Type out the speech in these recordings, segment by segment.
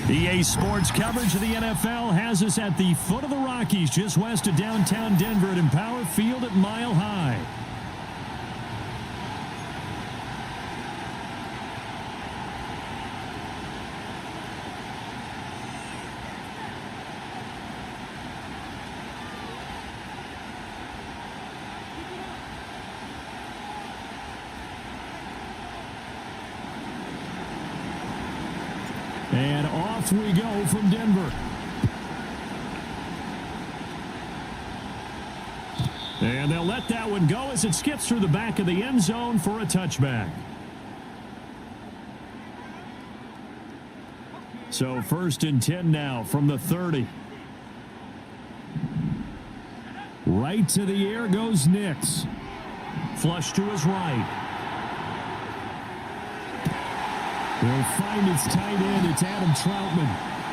EA Sports coverage of the NFL has us at the foot of the Rockies, just west of downtown Denver at Empower Field at Mile High. And off we go from Denver. And they'll let that one go as it skips through the back of the end zone for a touchback. So 1st and 10 now from the 30. Right to the air goes Nix. Flush to his right. They'll find its tight end. It's Adam Troutman.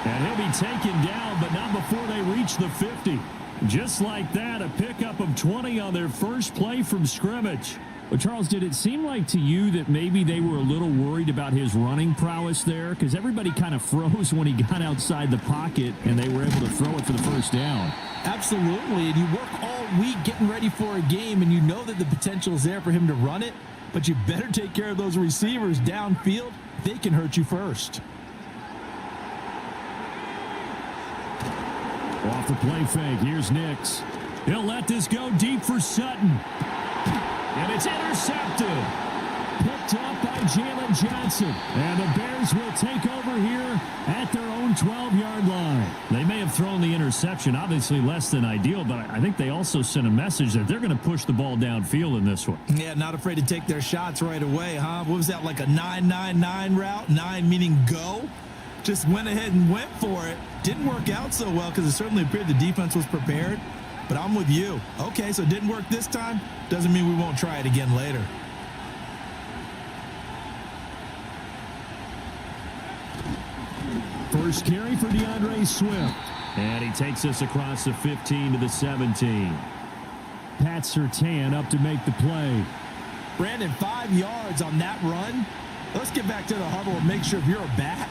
And he'll be taken down, but not before they reach the 50. Just like that, a pickup of 20 on their first play from scrimmage. Well, Charles, did it seem like to you that maybe they were a little worried about his running prowess there? Because everybody kind of froze when he got outside the pocket, and they were able to throw it for the first down. Absolutely, and you work all week getting ready for a game, and you know that the potential is there for him to run it, but you better take care of those receivers downfield. They can hurt you first. Off the play fake, here's Nix. He'll let this go deep for Sutton. And it's intercepted. Picked up by Jalen Johnson. And the Bears will take over here at their own 12-yard line. They may have thrown the interception, obviously less than ideal, but I think they also sent a message that they're going to push the ball downfield in this one. Yeah, not afraid to take their shots right away, huh? What was that, like a 9-9-9 route? 9 meaning go? Just went ahead and went for it. Didn't work out so well because it certainly appeared the defense was prepared. But I'm with you. Okay, so it didn't work this time. Doesn't mean we won't try it again later. First carry for DeAndre Swift. And he takes us across the 15 to the 17. Pat Surtain up to make the play. Brandon, 5 yards on that run. Let's get back to the huddle and make sure if you're a back,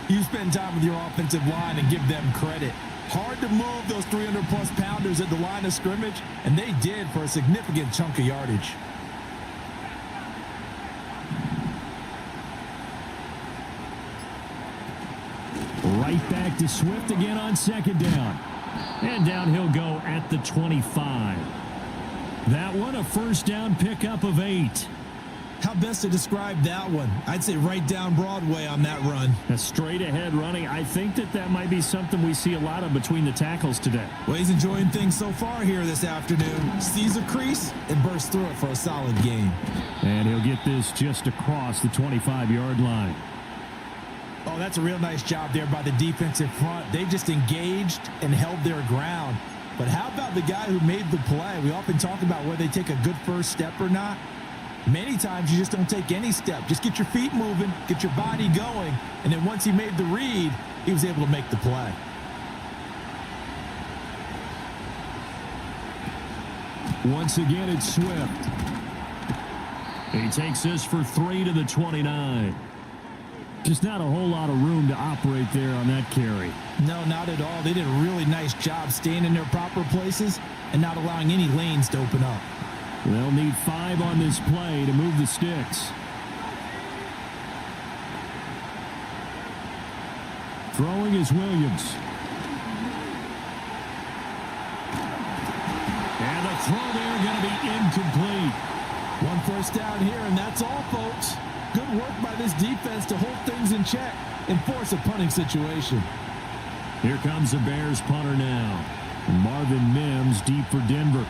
you spend time with your offensive line and give them credit. Hard to move those 300-plus pounders at the line of scrimmage, and they did for a significant chunk of yardage. Right back to Swift again on 2nd down. And down he'll go at the 25. That one, a first down pickup of 8. How best to describe that one? I'd say right down Broadway on that run. A straight-ahead running. I think that might be something we see a lot of between the tackles today. Well, he's enjoying things so far here this afternoon. Sees a crease and bursts through it for a solid gain. And he'll get this just across the 25-yard line. Oh, that's a real nice job there by the defensive front. They just engaged and held their ground. But how about the guy who made the play? We often talk about whether they take a good first step or not. Many times you just don't take any step. Just get your feet moving, get your body going, and then once he made the read, he was able to make the play. Once again, it's Swift. He takes this for 3 to the 29. Just not a whole lot of room to operate there on that carry. No, not at all. They did a really nice job staying in their proper places and not allowing any lanes to open up. They'll need 5 on this play to move the sticks. Throwing is Williams. And the throw there going to be incomplete. One first down here, and that's all, folks. Good work by this defense to hold things in check and force a punting situation. Here comes the Bears punter now. Marvin Mims deep for Denver.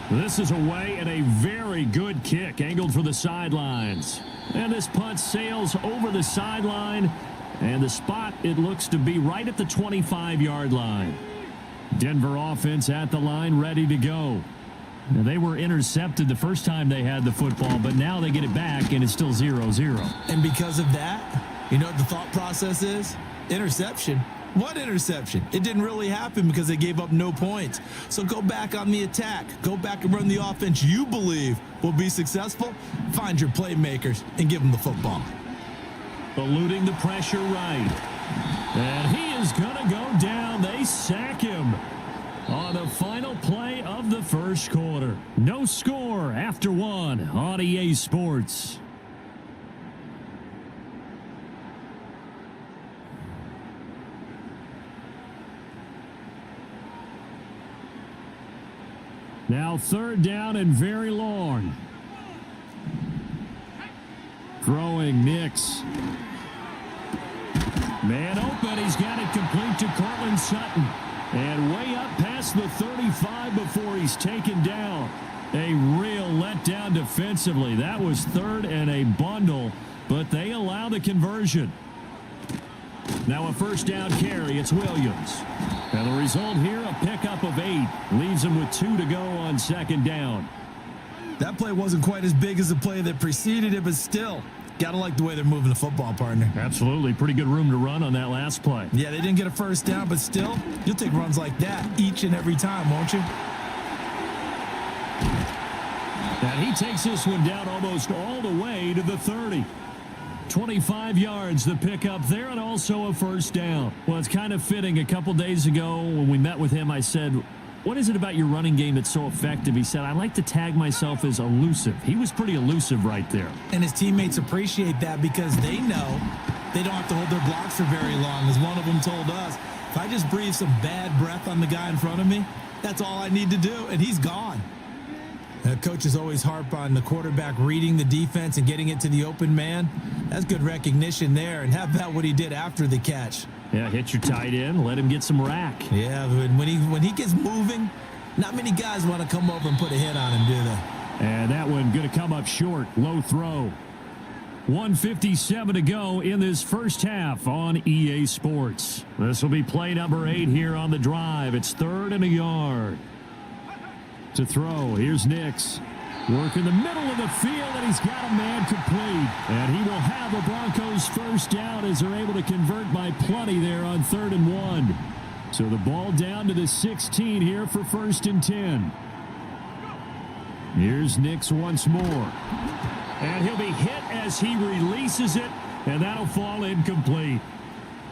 This is away and a very good kick angled for the sidelines. And this punt sails over the sideline. And the spot, it looks to be right at the 25-yard line. Denver offense at the line, ready to go. Now, they were intercepted the first time they had the football, but now they get it back, and it's still 0-0. And because of that, you know what the thought process is? Interception. What interception? It didn't really happen because they gave up no points. So go back on the attack. Go back and run the offense you believe will be successful. Find your playmakers and give them the football. Eluding the pressure right. And he is going to go down. They sack him on the final play of the first quarter. No score after one on EA Sports. Now third down and very long. Throwing Nix. Man open. He's got it complete to Cortland Sutton. And way up past the 35 before he's taken down. A real letdown defensively. That was third and a bundle, but they allow the conversion. Now a first down carry. It's Williams. And the result here, a pickup of 8. Leaves him with 2 to go on second down. That play wasn't quite as big as the play that preceded it, but still, got to like the way they're moving the football, partner. Absolutely. Pretty good room to run on that last play. Yeah, they didn't get a first down, but still, you'll take runs like that each and every time, won't you? And he takes this one down almost all the way to the 30. 25 yards the pickup there, and also a first down. Well, it's kind of fitting. A couple days ago when we met with him, I said, what is it about your running game that's so effective? He said, I like to tag myself as elusive. He was pretty elusive right there. And his teammates appreciate that because they know they don't have to hold their blocks for very long. As one of them told us, if I just breathe some bad breath on the guy in front of me, that's all I need to do, and he's gone. Coaches always harp on the quarterback reading the defense and getting it to the open man. That's good recognition there. And how about what he did after the catch? Yeah, hit your tight end, let him get some rack. Yeah, when he gets moving, not many guys want to come over and put a hit on him, do they? And that one going to come up short. Low throw. 1:57 to go in this first half on EA Sports. This will be play number 8 here on the drive. It's 3rd and a yard. To throw, here's Nix. Work in the middle of the field, and he's got a man complete. And he will have the Broncos first down as they're able to convert by plenty there on 3rd and 1. So the ball down to the 16 here for 1st and 10. Here's Nix once more. And he'll be hit as he releases it, and that'll fall incomplete.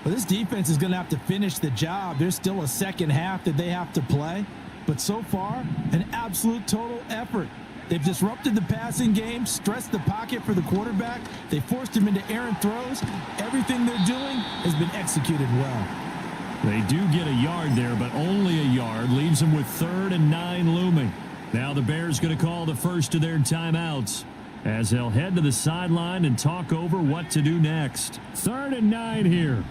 Well, this defense is going to have to finish the job. There's still a second half that they have to play. But so far, an absolute total effort. They've disrupted the passing game, stressed the pocket for the quarterback. They forced him into errant throws. Everything they're doing has been executed well. They do get a yard there, but only a yard. Leaves them with 3rd and 9 looming. Now the Bears going to call the first of their timeouts as they'll head to the sideline and talk over what to do next. 3rd and 9 here.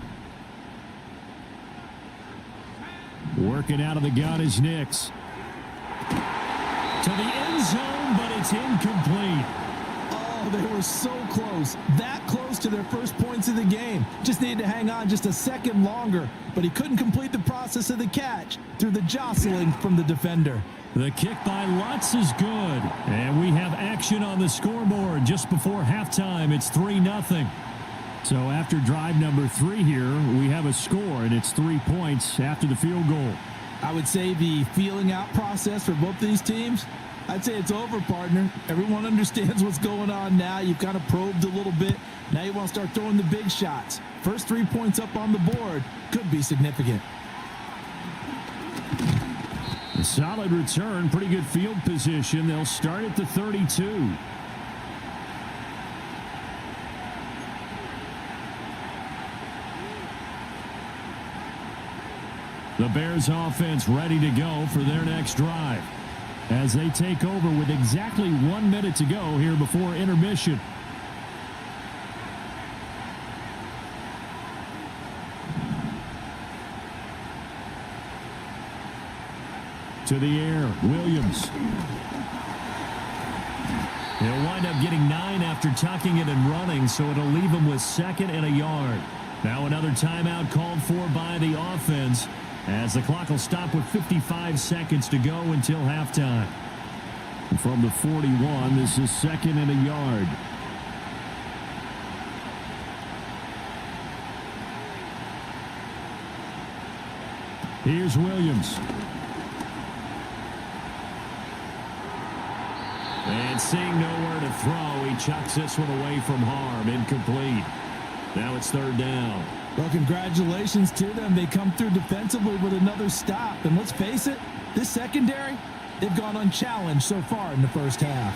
Working out of the gun is Nix. To the end zone, but it's incomplete. Oh, they were so close. That close to their first points of the game. Just needed to hang on just a second longer, but he couldn't complete the process of the catch through the jostling from the defender. The kick by Lutz is good. And we have action on the scoreboard just before halftime. It's 3-0. So after drive number 3 here, we have a score, and it's 3 points after the field goal. I would say the feeling out process for both these teams, I'd say it's over, partner. Everyone understands what's going on now. You've kind of probed a little bit. Now you want to start throwing the big shots. First 3 points up on the board could be significant. A solid return, pretty good field position. They'll start at the 32. The Bears offense ready to go for their next drive as they take over with exactly 1 minute to go here before intermission. To the air, Williams. He'll wind up getting 9 after tucking it and running, so it'll leave him with 2nd and a yard. Now another timeout called for by the offense, as the clock will stop with 55 seconds to go until halftime. From the 41, this is 2nd and a yard. Here's Williams. And seeing nowhere to throw, he chucks this one away from harm. Incomplete. Now it's third down. Well, congratulations to them. They come through defensively with another stop. And let's face it, this secondary, they've gone unchallenged so far in the first half.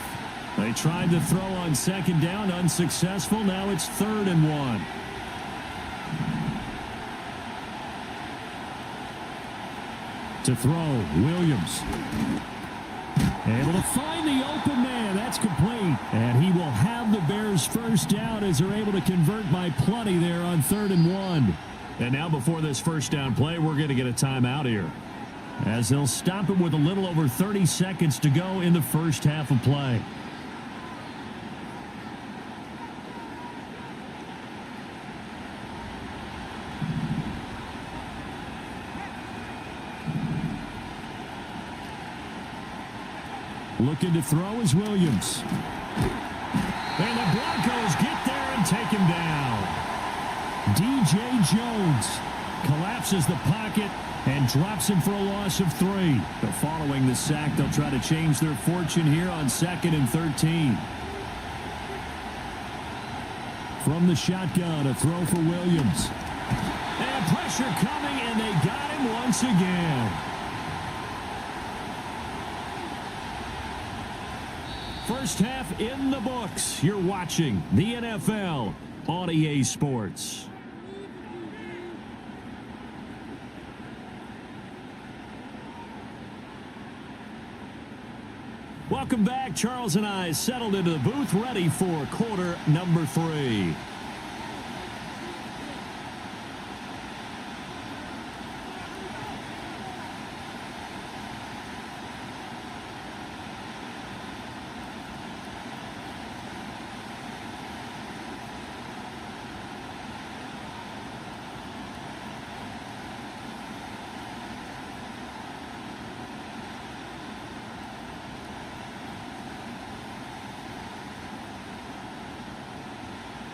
They tried to throw on second down, unsuccessful. Now it's 3rd and 1. To throw, Williams. Able to find the open man. That's complete. And he will have the Bears first down as they're able to convert by plenty there on 3rd and 1. And now before this first down play, we're going to get a timeout here, as they'll stop it with a little over 30 seconds to go in the first half of play. Looking to throw is Williams. And the Broncos get there and take him down. DJ Jones collapses the pocket and drops him for a loss of 3. But following the sack, they'll try to change their fortune here on 2nd and 13. From the shotgun, a throw for Williams. And pressure coming, and they got him once again. First half in the books. You're watching the NFL on EA Sports. Welcome back. Charles and I settled into the booth, ready for quarter number 3.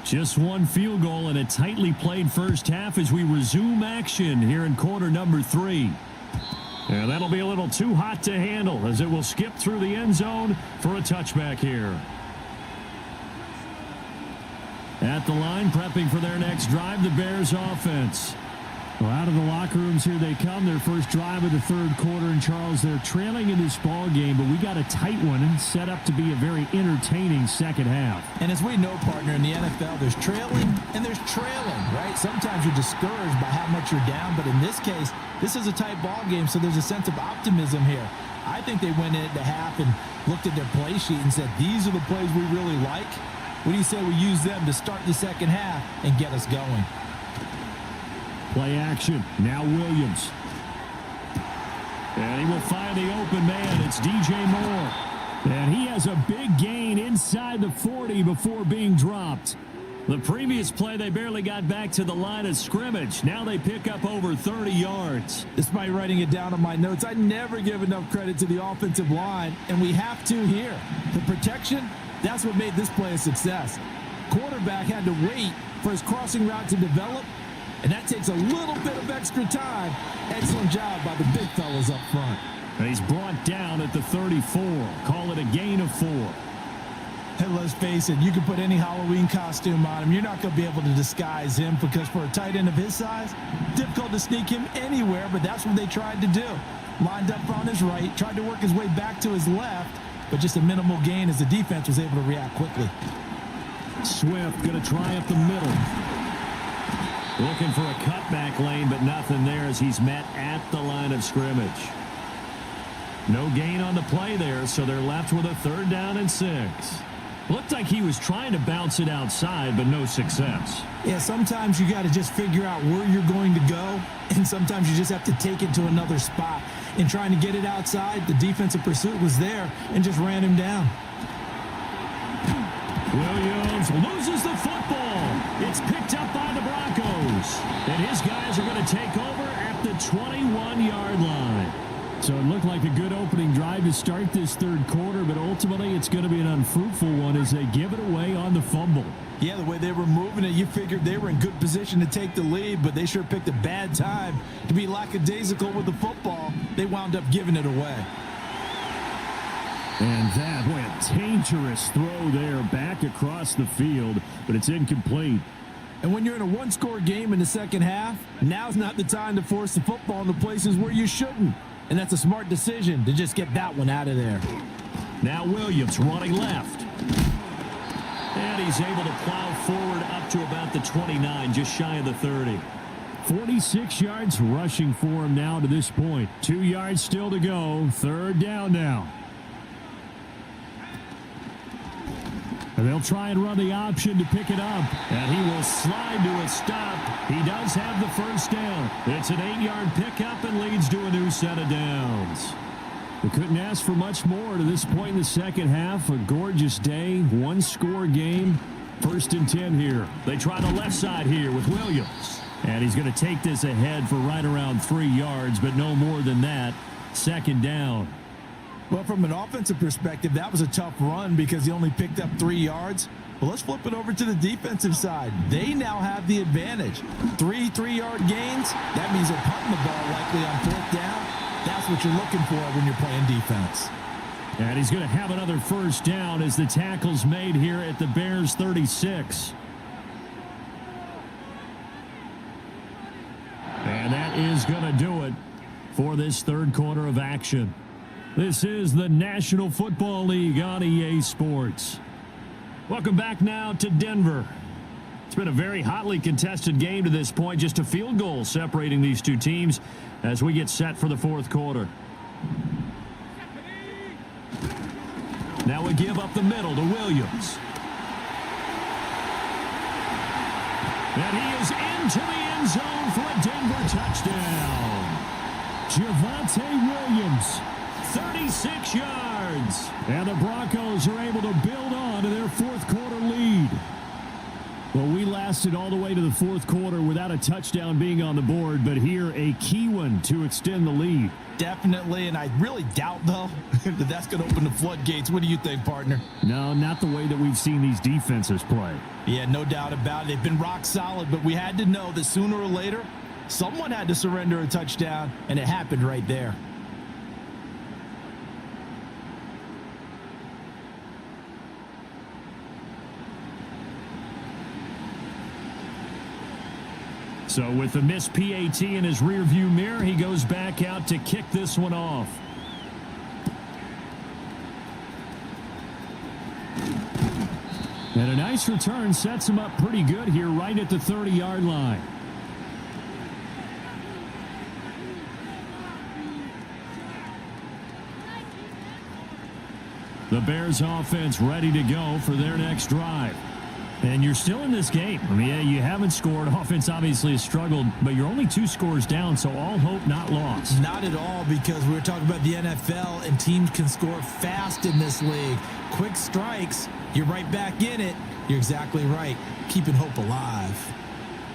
Just one field goal and a tightly played first half as we resume action here in quarter number 3. And that'll be a little too hot to handle as it will skip through the end zone for a touchback here. At the line, prepping for their next drive, the Bears offense. Well, out of the locker rooms here they come. Their first drive of the 3rd quarter. And, Charles, they're trailing in this ball game, but we got a tight one and set up to be a very entertaining second half. And as we know, partner, in the NFL, there's trailing and there's trailing, right? Sometimes you're discouraged by how much you're down, but in this case, this is a tight ball game, so there's a sense of optimism here. I think they went into half and looked at their play sheet and said, these are the plays we really like. What do you say we use them to start the second half and get us going? Play action. Now Williams. And he will find the open man. It's DJ Moore. And he has a big gain inside the 40 before being dropped. The previous play, they barely got back to the line of scrimmage. Now they pick up over 30 yards. Despite writing it down on my notes, I never give enough credit to the offensive line, and we have to here. The protection, that's what made this play a success. Quarterback had to wait for his crossing route to develop, and that takes a little bit of extra time. Excellent job by the big fellas up front. And he's brought down at the 34. Call it a gain of 4. Hey, let's face it, you can put any Halloween costume on him. You're not going to be able to disguise him because for a tight end of his size, difficult to sneak him anywhere, but that's what they tried to do. Lined up on his right, tried to work his way back to his left, but just a minimal gain as the defense was able to react quickly. Swift going to try up the middle. Looking for a cutback lane, but nothing there as he's met at the line of scrimmage. No gain on the play there, so they're left with a 3rd down and 6. Looked like he was trying to bounce it outside, but no success. Yeah, sometimes you got to just figure out where you're going to go, and sometimes you just have to take it to another spot. In trying to get it outside, the defensive pursuit was there and just ran him down. Williams loses the football. It's picked up by the Broncos. And his guys are going to take over at the 21-yard line. So it looked like a good opening drive to start this third quarter, but ultimately it's going to be an unfruitful one as they give it away on the fumble. Yeah, the way they were moving it, you figured they were in good position to take the lead, but they sure picked a bad time to be lackadaisical with the football. They wound up giving it away. And that, boy, a dangerous throw there back across the field, but it's incomplete. And when you're in a one-score game in the second half, now's not the time to force the football in the places where you shouldn't. And that's a smart decision to just get that one out of there. Now Williams running left. And he's able to plow forward up to about the 29, just shy of the 30. 46 yards rushing for him now to this point. 2 yards still to go. Third down now. And they'll try and run the option to pick it up. And he will slide to a stop. He does have the first down. It's an 8-yard pickup and leads to a new set of downs. We couldn't ask for much more to this point in the second half. A gorgeous day, one-score game. 1st and 10 here. They try the left side here with Williams. And he's going to take this ahead for right around 3 yards, but no more than that. 2nd down. Well, from an offensive perspective, that was a tough run because he only picked up 3 yards. Well, let's flip it over to the defensive side. They now have the advantage. 3 3-yard gains. That means they're punting the ball likely on 4th down. That's what you're looking for when you're playing defense. And he's going to have another first down as the tackle's made here at the Bears' 36. And that is going to do it for this third quarter of action. This is the National Football League on EA Sports. Welcome back now to Denver. It's been a very hotly contested game to this point. Just a field goal separating these two teams as we get set for the fourth quarter. Now we give up the middle to Williams. And he is into the end zone for a Denver touchdown. Javonte Williams, 36 yards. And the Broncos are able to build on to their fourth quarter lead. Well, we lasted all the way to the fourth quarter without a touchdown being on the board, but here a key one to extend the lead. Definitely, and I really doubt, though, that that's going to open the floodgates. What do you think, partner? No, not the way that we've seen these defenses play. Yeah, no doubt about it. They've been rock solid, but we had to know that sooner or later, someone had to surrender a touchdown, and it happened right there. So with the missed PAT in his rearview mirror, he goes back out to kick this one off. And a nice return sets him up pretty good here right at the 30-yard line. The Bears offense ready to go for their next drive. And you're still in this game. I mean, yeah, you haven't scored. Offense obviously has struggled, but you're only 2 scores down, so all hope not lost. Not at all, because we were talking about the NFL, and teams can score fast in this league. Quick strikes, you're right back in it. You're exactly right. Keeping hope alive.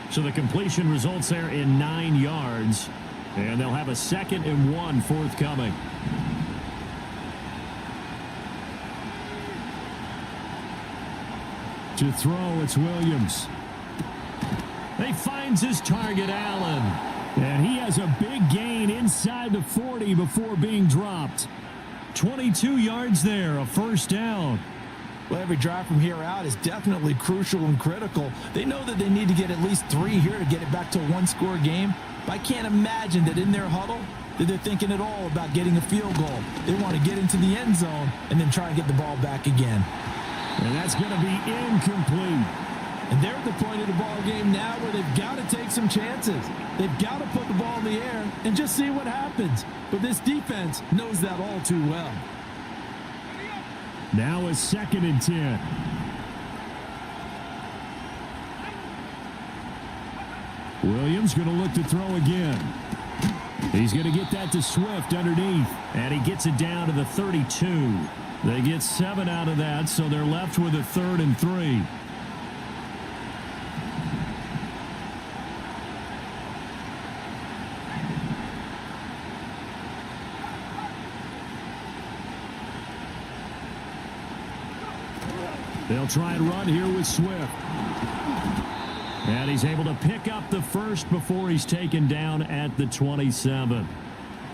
So the completion results there in 9 yards, and they'll have a 2nd and 1 forthcoming. To throw, it's Williams. He finds his target, Allen. And he has a big gain inside the 40 before being dropped. 22 yards there, a first down. Well, every drive from here out is definitely crucial and critical. They know that they need to get at least 3 here to get it back to a one-score game. But I can't imagine that in their huddle that they're thinking at all about getting a field goal. They want to get into the end zone and then try and get the ball back again. And that's going to be incomplete. And they're at the point of the ball game now where they've got to take some chances. They've got to put the ball in the air and just see what happens. But this defense knows that all too well. Now a 2nd and 10. Williams going to look to throw again. He's going to get that to Swift underneath. And he gets it down to the 32. They get 7 out of that, so they're left with a 3rd and 3. They'll try and run here with Swift. And he's able to pick up the first before he's taken down at the 27.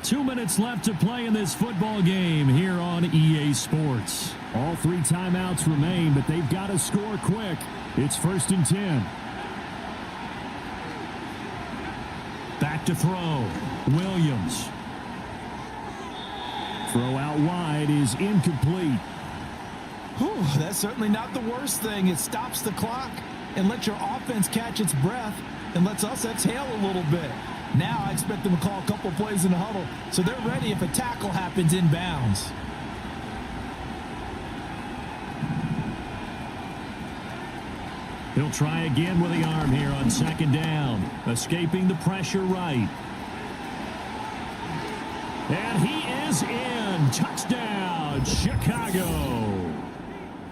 2 minutes left to play in this football game here on EA Sports. All 3 timeouts remain, but they've got to score quick. It's 1st and 10. Back to throw. Williams. Throw out wide is incomplete. Whew, that's certainly not the worst thing. It stops the clock and lets your offense catch its breath and lets us exhale a little bit. Now I expect them to call a couple plays in the huddle so they're ready if a tackle happens inbounds. He'll try again with the arm here on 2nd down. Escaping the pressure right. And he is in. Touchdown, Chicago.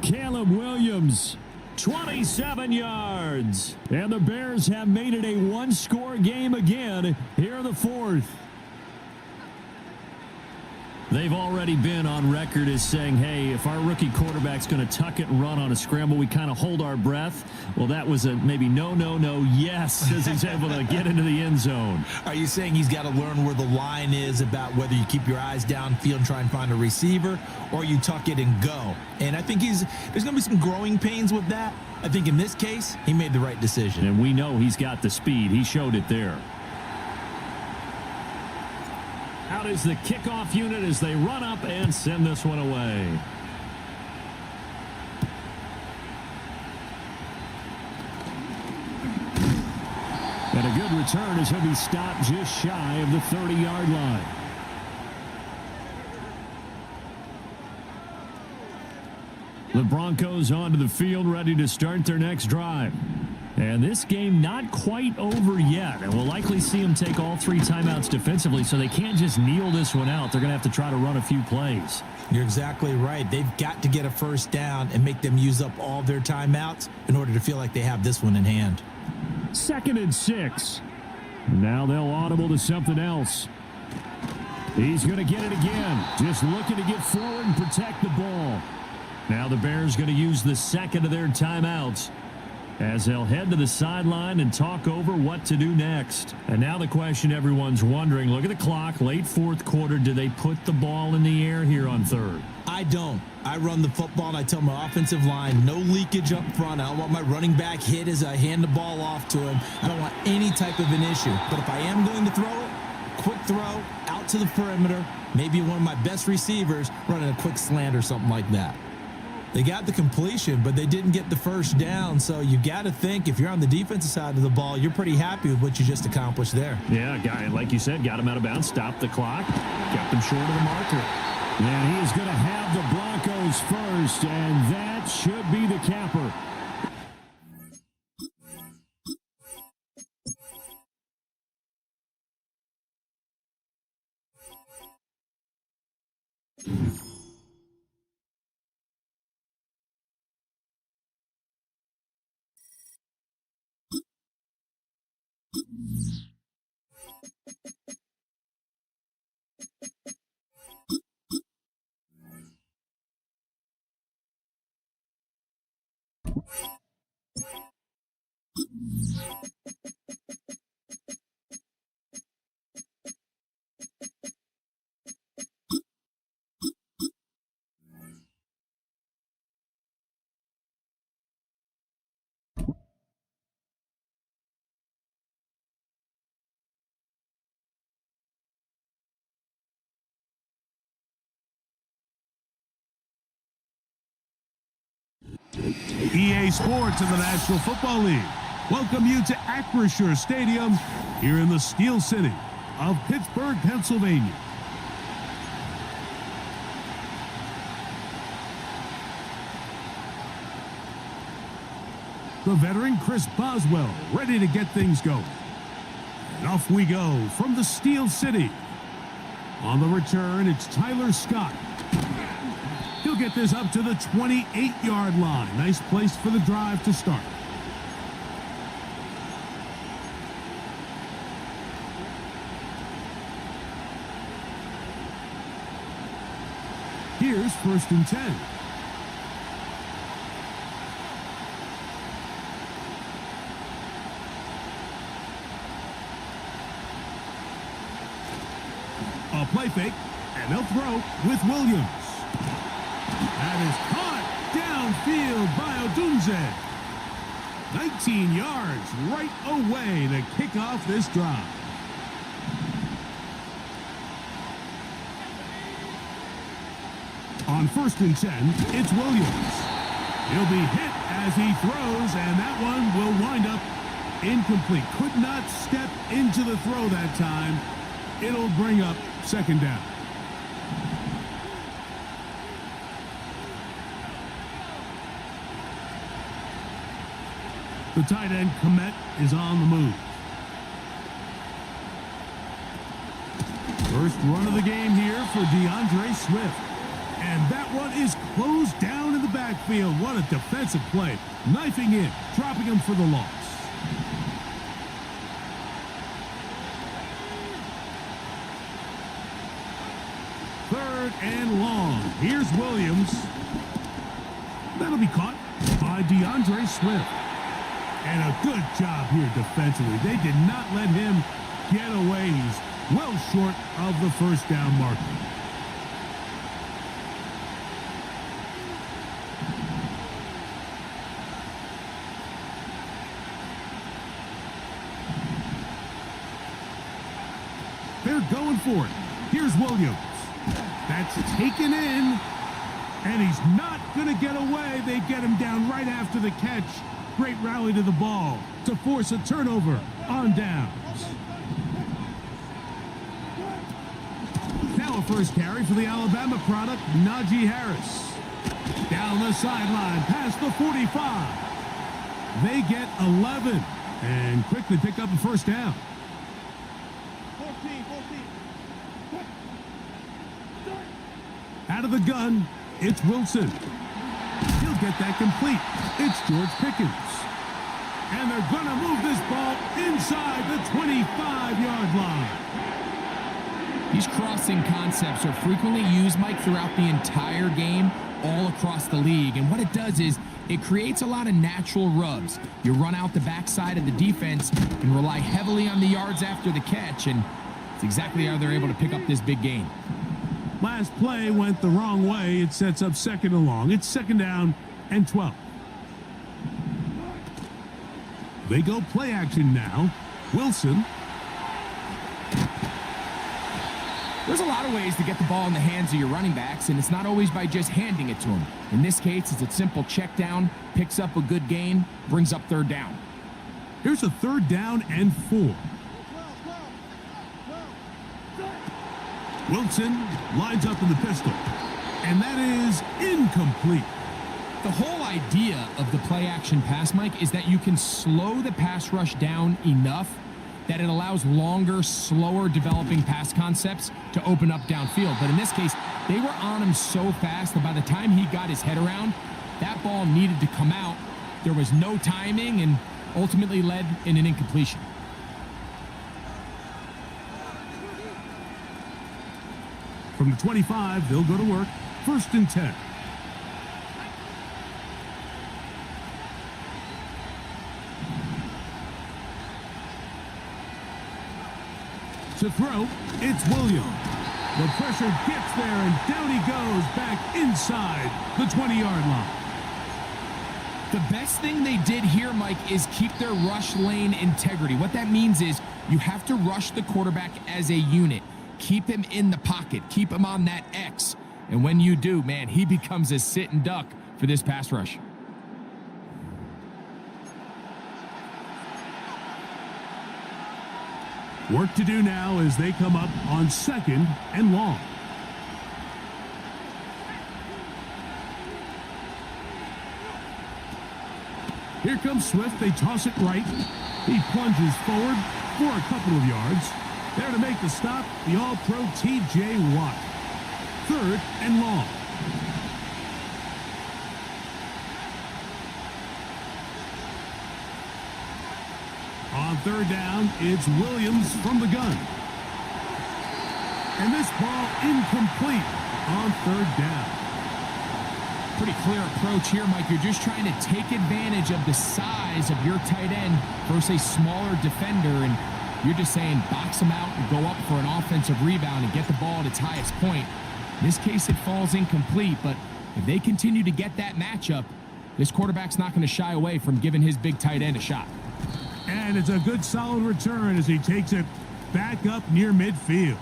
Caleb Williams, 27 yards. And the Bears have made it a one-score game again here in the 4th. They've already been on record as saying, hey, if our rookie quarterback's going to tuck it and run on a scramble, we kind of hold our breath. Well, that was a maybe no, yes, as he's able to get into the end zone. Are you saying he's got to learn where the line is about whether you keep your eyes downfield and try and find a receiver or you tuck it and go? And I think there's going to be some growing pains with that. I think in this case, he made the right decision. And we know he's got the speed. He showed it there. Out is the kickoff unit as they run up and send this one away. And a good return as he'll be stopped just shy of the 30-yard line. The Broncos onto the field, ready to start their next drive. And this game not quite over yet. And we'll likely see them take all 3 timeouts defensively, so they can't just kneel this one out. They're going to have to try to run a few plays. You're exactly right. They've got to get a first down and make them use up all their timeouts in order to feel like they have this one in hand. 2nd and 6. Now they'll audible to something else. He's going to get it again. Just looking to get forward and protect the ball. Now the Bears going to use the 2nd of their timeouts as they'll head to the sideline and talk over what to do next. And now the question everyone's wondering, look at the clock, late 4th quarter, do they put the ball in the air here on 3rd? I don't. I run the football and I tell my offensive line, no leakage up front. I don't want my running back hit as I hand the ball off to him. I don't want any type of an issue. But if I am going to throw it, quick throw, out to the perimeter, maybe one of my best receivers running a quick slant or something like that. They got the completion, but they didn't get the first down. So you got to think if you're on the defensive side of the ball, you're pretty happy with what you just accomplished there. Yeah, guy, like you said, got him out of bounds, stopped the clock, kept him short of the marker. And he is going to have the Broncos first, and that should be the capper. EA Sports in the National Football League welcome you to Acrisure Stadium here in the Steel City of Pittsburgh, Pennsylvania. The veteran Chris Boswell ready to get things going. And off we go from the Steel City. On the return, it's Tyler Scott. He'll get this up to the 28-yard line. Nice place for the drive to start. Here's 1st and 10. They'll play fake, and they'll throw with Williams. That is caught downfield by Odunze. 19 yards right away to kick off this drive. On 1st and 10, it's Williams. He'll be hit as he throws, and that one will wind up incomplete. Could not step into the throw that time. It'll bring up 2nd down. The tight end, Komet, is on the move. First run of the game here for DeAndre Swift. And that one is closed down in the backfield. What a defensive play. Knifing in, dropping him for the loss. Third and long. Here's Williams. That'll be caught by DeAndre Swift. And a good job here defensively. They did not let him get away. He's well short of the 1st down marker. They're going for it. Here's Williams. That's taken in. And he's not going to get away. They get him down right after the catch. Great rally to the ball to force a turnover on downs. Now a first carry for the Alabama product, Najee Harris. Down the sideline, past the 45. They get 11 and quickly pick up a 1st down. 14. Out of the gun, it's Wilson. He'll get that complete. It's George Pickens. And they're going to move this ball inside the 25-yard line. These crossing concepts are frequently used, Mike, throughout the entire game, all across the league. And what it does is it creates a lot of natural rubs. You run out the backside of the defense and rely heavily on the yards after the catch, and it's exactly how they're able to pick up this big gain. Last play went the wrong way. It sets up 2nd and long. It's 2nd down and 12. They go play action now. Wilson. There's a lot of ways to get the ball in the hands of your running backs, and it's not always by just handing it to them. In this case, it's a simple check down, picks up a good gain, brings up 3rd down. Here's a 3rd down and 4. Wilson lines up in the pistol, and that is incomplete. The whole idea of the play-action pass, Mike, is that you can slow the pass rush down enough that it allows longer, slower developing pass concepts to open up downfield. But in this case, they were on him so fast that by the time he got his head around, that ball needed to come out. There was no timing and ultimately led in an incompletion. From the 25, they'll go to work. 1st and 10. To throw, it's Williams. The pressure gets there, and down he goes back inside the 20-yard line. The best thing they did here, Mike, is keep their rush lane integrity. What that means is you have to rush the quarterback as a unit. Keep him in the pocket. Keep him on that X. And when you do, man, he becomes a sit and duck for this pass rush. Work to do now as they come up on 2nd and long. Here comes Swift. They toss it right. He plunges forward for a couple of yards. There to make the stop, the All-Pro T.J. Watt. 3rd and long. On 3rd down, it's Williams from the gun. And this ball incomplete on 3rd down. Pretty clear approach here, Mike. You're just trying to take advantage of the size of your tight end versus a smaller defender. And You're just saying box them out and go up for an offensive rebound and get the ball at its highest point. In this case, it falls incomplete, but if they continue to get that matchup, this quarterback's not going to shy away from giving his big tight end a shot. And it's a good solid return as he takes it back up near midfield.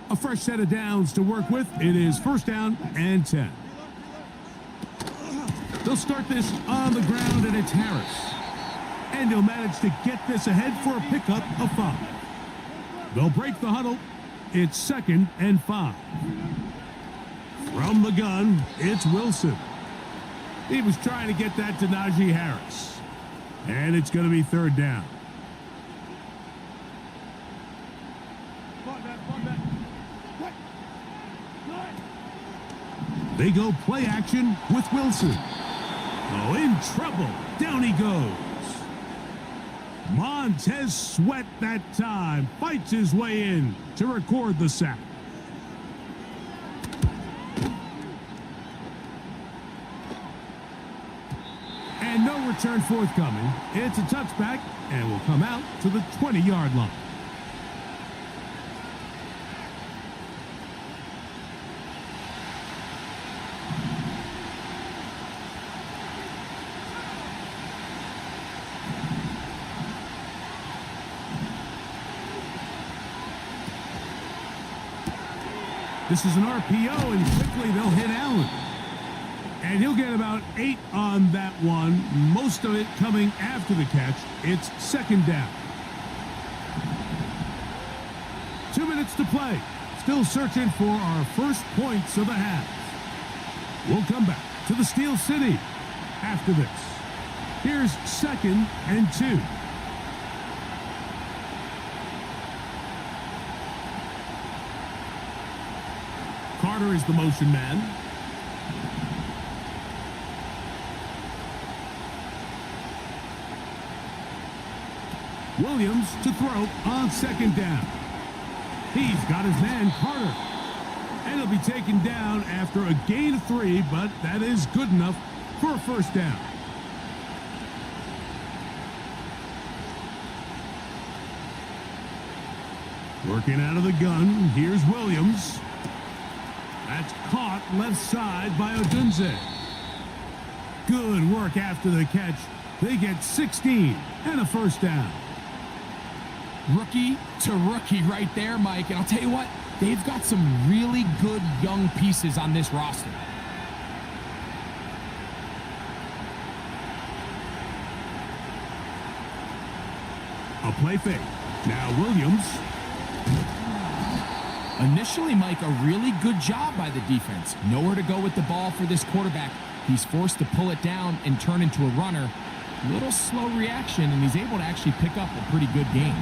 A fresh set of downs to work with. It is first down and 10. They'll start this on the ground, and it's Harris. And he'll manage to get this ahead for a pickup of 5. They'll break the huddle. It's 2nd and 5. From the gun, it's Wilson. He was trying to get that to Najee Harris. And it's going to be 3rd down. They go play action with Wilson. Oh, in trouble. Down he goes. Montez Sweat that time fights his way in to record the sack. And no return forthcoming. It's a touchback and will come out to the 20-yard line. This is an RPO, and quickly they'll hit Allen. And he'll get about 8 on that one, most of it coming after the catch. It's 2nd down. 2 minutes to play. Still searching for our first points of the half. We'll come back to the Steel City after this. Here's 2nd and 2. Carter is the motion man. Williams to throw on 2nd down. He's got his man, Carter. And he'll be taken down after a gain of 3, but that is good enough for a first down. Working out of the gun, here's Williams. That's caught left side by Odunze. Good work after the catch. They get 16 and a first down. Rookie to rookie right there, Mike. And I'll tell you what, they've got some really good young pieces on this roster. A play fake. Now Williams. Initially, Mike, a really good job by the defense. Nowhere to go with the ball for this quarterback. He's forced to pull it down and turn into a runner. Little slow reaction, and he's able to actually pick up a pretty good game.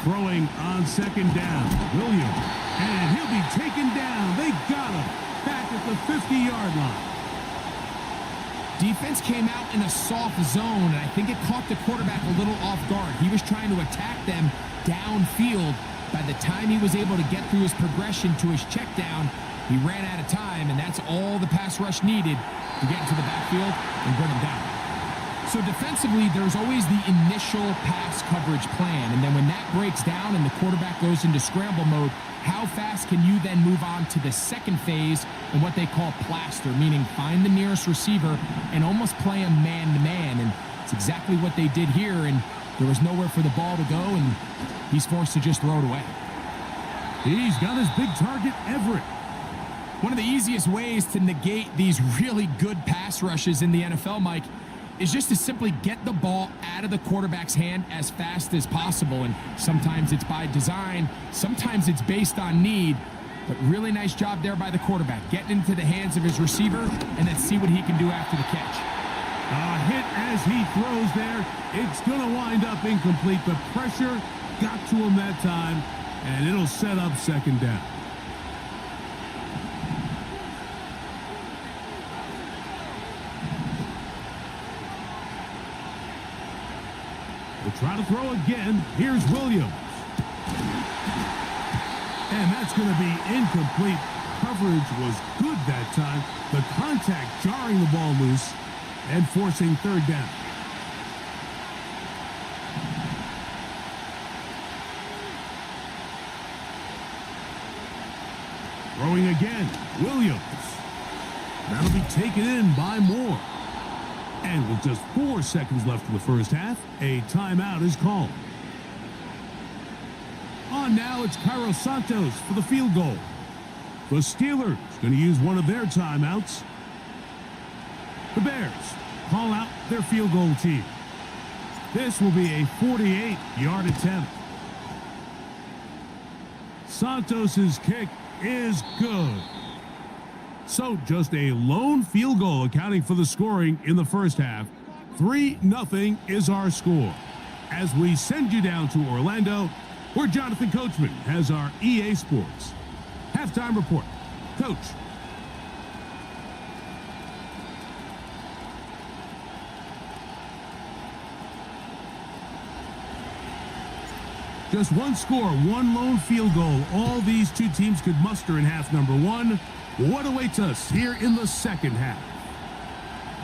Throwing on 2nd down. Williams. And he'll be taken down. They got him back at the 50-yard line. Defense came out in a soft zone, and I think it caught the quarterback a little off guard. He was trying to attack them downfield. By the time he was able to get through his progression to his check down, he ran out of time, and that's all the pass rush needed to get into the backfield and bring him down. So defensively, there's always the initial pass coverage plan, and then when that breaks down and the quarterback goes into scramble mode, how fast can you then move on to the second phase and what they call plaster, meaning find the nearest receiver and almost play him man-to-man, and it's exactly what they did here, and there was nowhere for the ball to go, and he's forced to just throw it away. He's got his big target, Everett. One of the easiest ways to negate these really good pass rushes in the NFL, Mike, is just to simply get the ball out of the quarterback's hand as fast as possible. And sometimes it's by design, sometimes it's based on need. But really nice job there by the quarterback, getting into the hands of his receiver and then see what he can do after the catch. A hit as he throws there. It's going to wind up incomplete. The pressure got to him that time, and it'll set up 2nd down. We'll try to throw again. Here's Williams. And that's going to be incomplete. Coverage was good that time. The contact jarring the ball loose. and forcing third down. Throwing again, Williams. That'll be taken in by Moore. And with just 4 seconds left in the first half, a timeout is called. On now, it's Cairo Santos for the field goal. The Steelers going to use one of their timeouts. The Bears call out their field goal team. This will be a 48-yard attempt. Santos's kick is good. So just a lone field goal accounting for the scoring in the first half. 3-0 is our score. As we send you down to Orlando, where Jonathan Coachman has our EA Sports halftime report. Coach. Just one score, one lone field goal. All these two teams could muster in half number one. What awaits us here in the second half?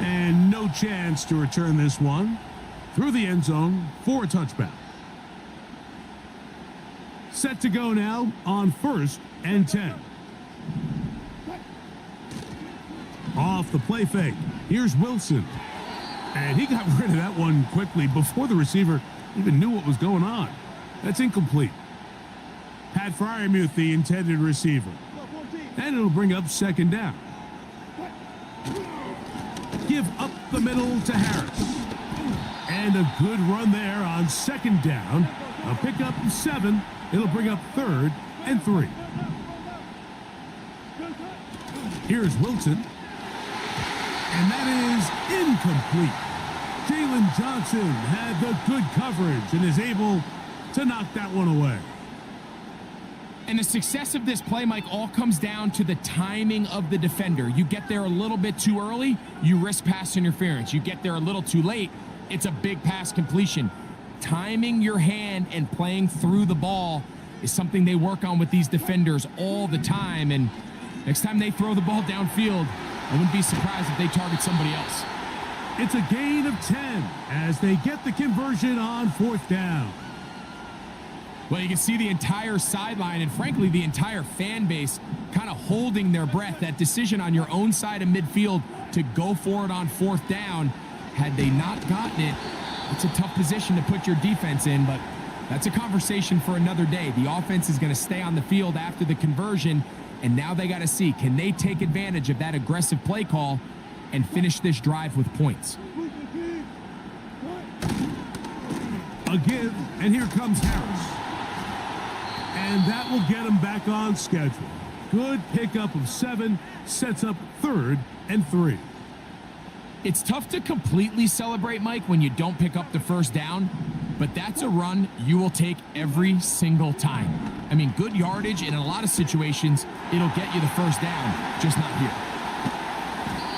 And no chance to return this one through the end zone for a touchback. Set to go now on 1st and 10. Off the play fake. Here's Wilson. And he got rid of that one quickly before the receiver even knew what was going on. That's incomplete. Pat Fryermuth, the intended receiver. And it'll bring up second down. Give up the middle to Harris. And a good run there on second down. A pickup 7. It'll bring up 3rd and 3. Here's Wilson. And that is incomplete. Jalen Johnson had the good coverage and is able to knock that one away. And the success of this play, Mike, all comes down to the timing of the defender. You get there a little bit too early, you risk pass interference. You get there a little too late, it's a big pass completion. Timing your hand and playing through the ball is something they work on with these defenders all the time. And next time they throw the ball downfield, I wouldn't be surprised if they target somebody else. It's a gain of 10 as they get the conversion on 4th down. Well, you can see the entire sideline and, frankly, the entire fan base kind of holding their breath. That decision on your own side of midfield to go for it on 4th down, had they not gotten it, it's a tough position to put your defense in, but that's a conversation for another day. The offense is going to stay on the field after the conversion, and now they got to see, can they take advantage of that aggressive play call and finish this drive with points? A give, and here comes Harris. And that will get him back on schedule. Good pickup of 7, sets up 3rd and 3. It's tough to completely celebrate, Mike, when you don't pick up the first down, but that's a run you will take every single time. I mean, good yardage, and in a lot of situations, it'll get you the first down, just not here.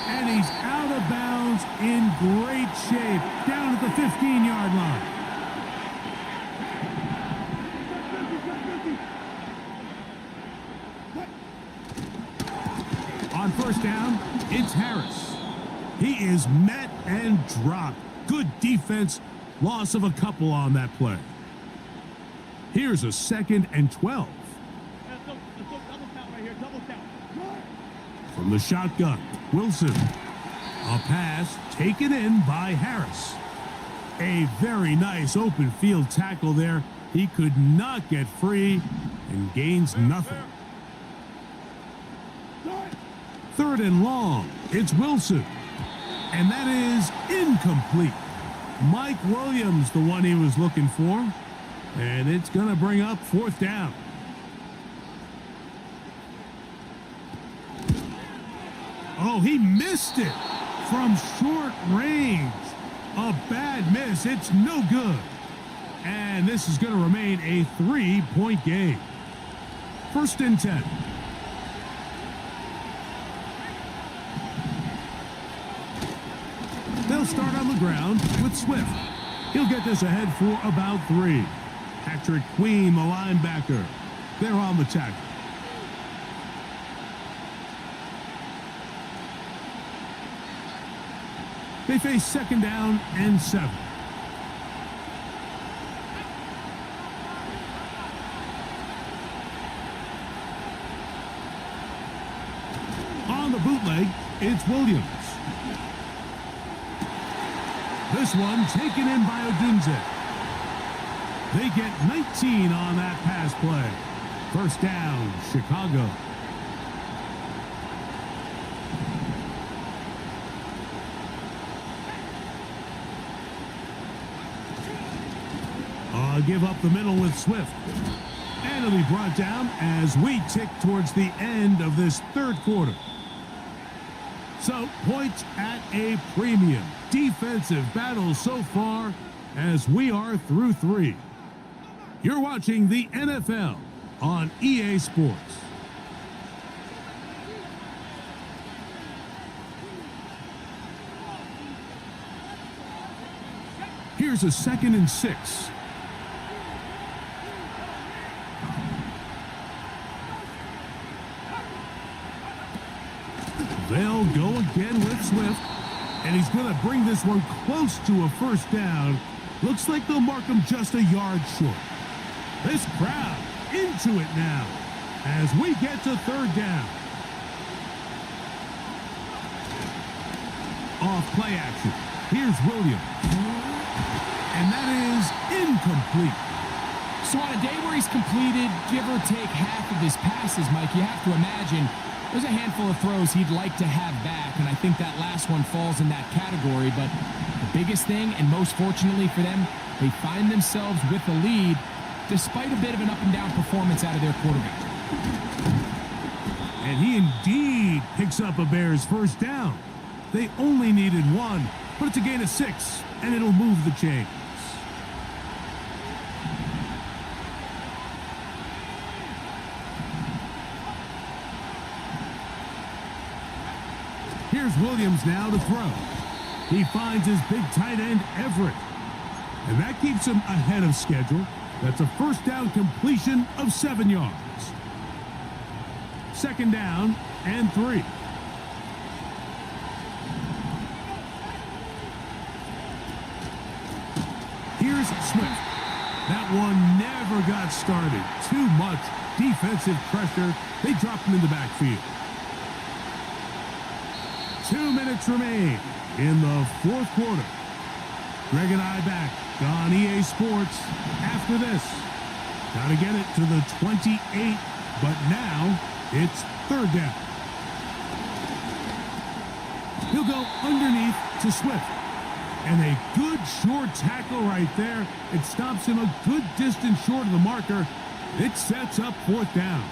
And he's out of bounds in great shape, down at the 15-yard line. On 1st down, it's Harris. He is met and dropped. Good defense. Loss of a couple on that play. Here's a 2nd and 12. From the shotgun, Wilson. A pass taken in by Harris. A very nice open field tackle there. He could not get free and gains nothing. 3rd and long. It's Wilson. And that is incomplete. Mike Williams, the one he was looking for. And it's going to bring up 4th down. Oh, he missed it from short range. A bad miss. It's no good. And this is going to remain a 3-point game. 1st and 10. They'll start on the ground with Swift. He'll get this ahead for about 3. Patrick Queen, the linebacker. They're on the tackle. They face second down and 7. On the bootleg, it's Williams. This one taken in by Odunze. They get 19 on that pass play. First down, Chicago. Give up the middle with Swift. And it'll be brought down as we tick towards the end of this third quarter. So, points at a premium. Defensive battle so far as we are through 3. You're watching the NFL on EA Sports. Here's a 2nd and 6. They'll go again with Swift, and he's going to bring this one close to a first down. Looks like they'll mark him just a yard short. This crowd into it now as we get to third down. Off play action. Here's Williams. And that is incomplete. So on a day where he's completed, give or take half of his passes, Mike, you have to imagine there's a handful of throws he'd like to have back, and I think that last one falls in that category. But the biggest thing, and most fortunately for them, they find themselves with the lead despite a bit of an up-and-down performance out of their quarterback. And he indeed picks up a Bears first down. They only needed 1, but it's a gain of 6, and it'll move the chains. Here's Williams now to throw. He finds his big tight end, Everett. And that keeps him ahead of schedule. That's a first down completion of 7 yards. Second down and 3. Here's Swift. That one never got started. Too much defensive pressure. They dropped him in the backfield. 2 minutes remain in the fourth quarter. Greg and I back on EA Sports after this. Got to get it to the 28, but now it's third down. He'll go underneath to Swift. And a good short tackle right there. It stops him a good distance short of the marker. It sets up fourth down.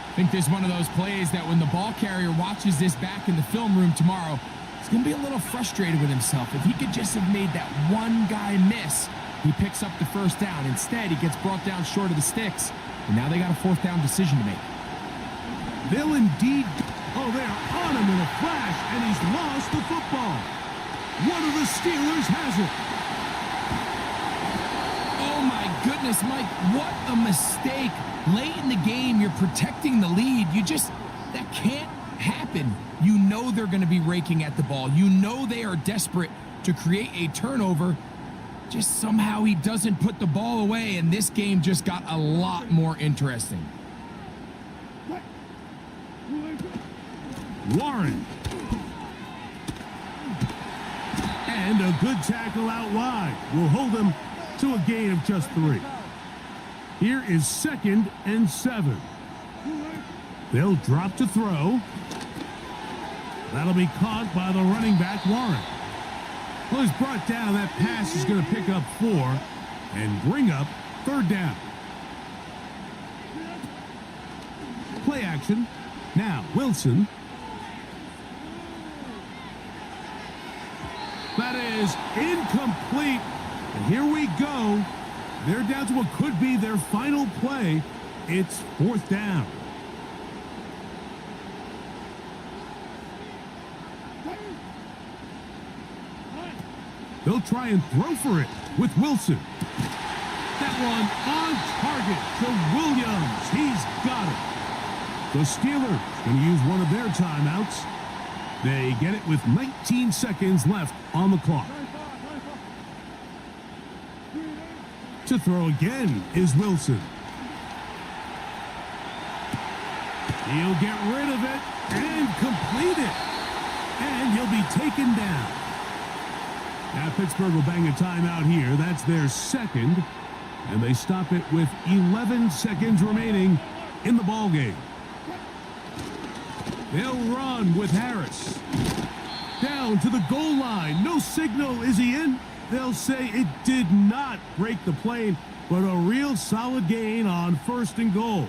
I think there's one of those plays that when the ball carrier watches this back in the film room tomorrow, he's going to be a little frustrated with himself. If he could just have made that one guy miss, he picks up the first down. Instead, he gets brought down short of the sticks, and now they got a fourth down decision to make. They'll indeed... Oh, they're on him in a flash, and he's lost the football. One of the Steelers has it. Oh, my goodness, Mike, what a mistake. Late in the game, you're protecting the lead. That can't happen. You know they're going to be raking at the ball. You know they are desperate to create a turnover. Just somehow he doesn't put the ball away, and this game just got a lot more interesting. Warren. And a good tackle out wide will hold them to a gain of just 3. Here is 2nd and 7. They'll drop to throw. That'll be caught by the running back, Warren. Well, he's brought down. That pass is going to pick up 4 and bring up third down. Play action. Now, Wilson. That is incomplete. And here we go. They're down to what could be their final play. It's fourth down. They'll try and throw for it with Wilson. That one on target to Williams. He's got it. The Steelers going to use one of their timeouts. They get it with 19 seconds left on the clock. To throw again is Wilson. He'll get rid of it and complete it. And he'll be taken down. Now Pittsburgh will bang a timeout here. That's their second. And they stop it with 11 seconds remaining in the ballgame. They'll run with Harris. Down to the goal line. No signal. Is he in? They'll say it did not break the plane, but a real solid gain on 1st and goal.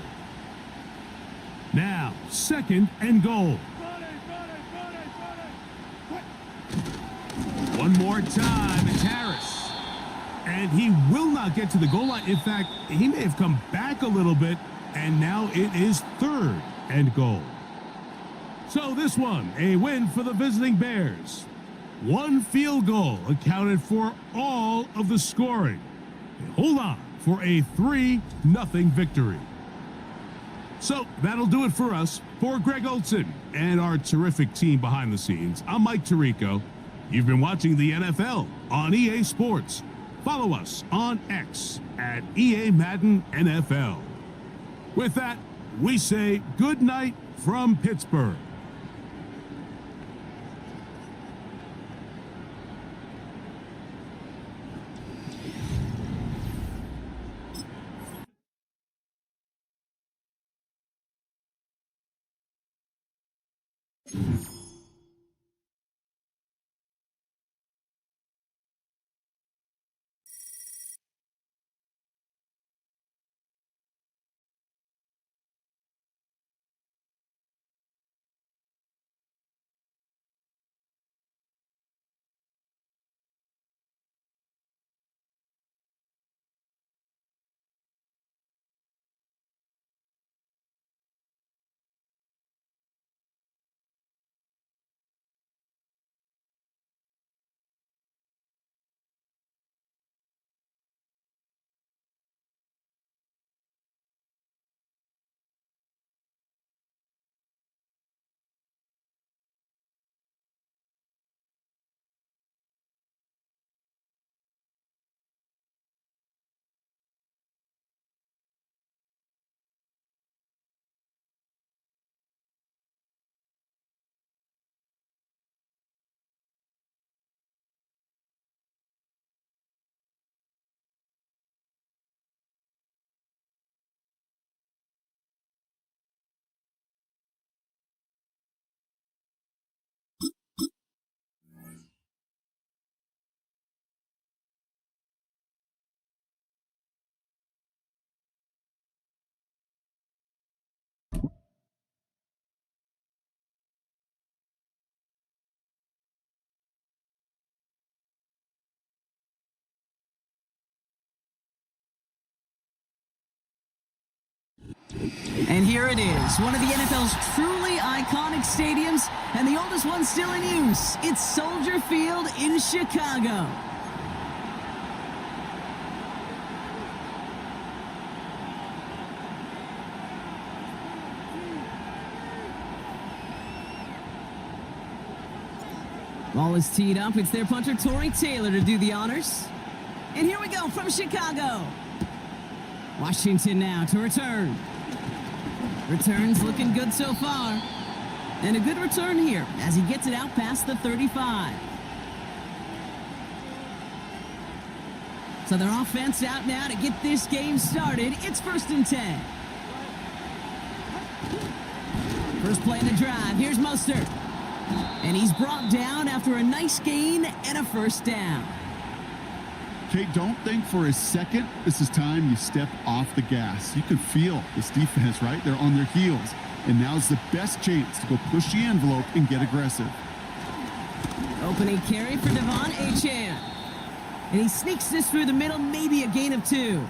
Now, 2nd and goal. One more time, it's Harris. And he will not get to the goal line. In fact, he may have come back a little bit, and now it is 3rd and goal. So this one, a win for the visiting Bears. One field goal accounted for all of the scoring. Hold on for a 3-0 victory. So that'll do it for us. For Greg Olson and our terrific team behind the scenes, I'm Mike Tirico. You've been watching the NFL on EA Sports. Follow us on X at EA Madden NFL. With that, we say good night from Pittsburgh. And here it is, one of the NFL's truly iconic stadiums, and the oldest one still in use. It's Soldier Field in Chicago. Ball is teed up. It's their punter, Torrey Taylor, to do the honors. And here we go from Chicago. Washington now to return. Returns looking good so far. And a good return here as he gets it out past the 35. So their offense out now to get this game started. It's 1st and 10. First play in the drive. Here's Mostert. And he's brought down after a nice gain and a 1st down. Okay, don't think for a second this is time you step off the gas. You can feel this defense, right? They're on their heels. And now's the best chance to go push the envelope and get aggressive. Opening carry for Devon Achane. And he sneaks this through the middle, maybe a gain of 2.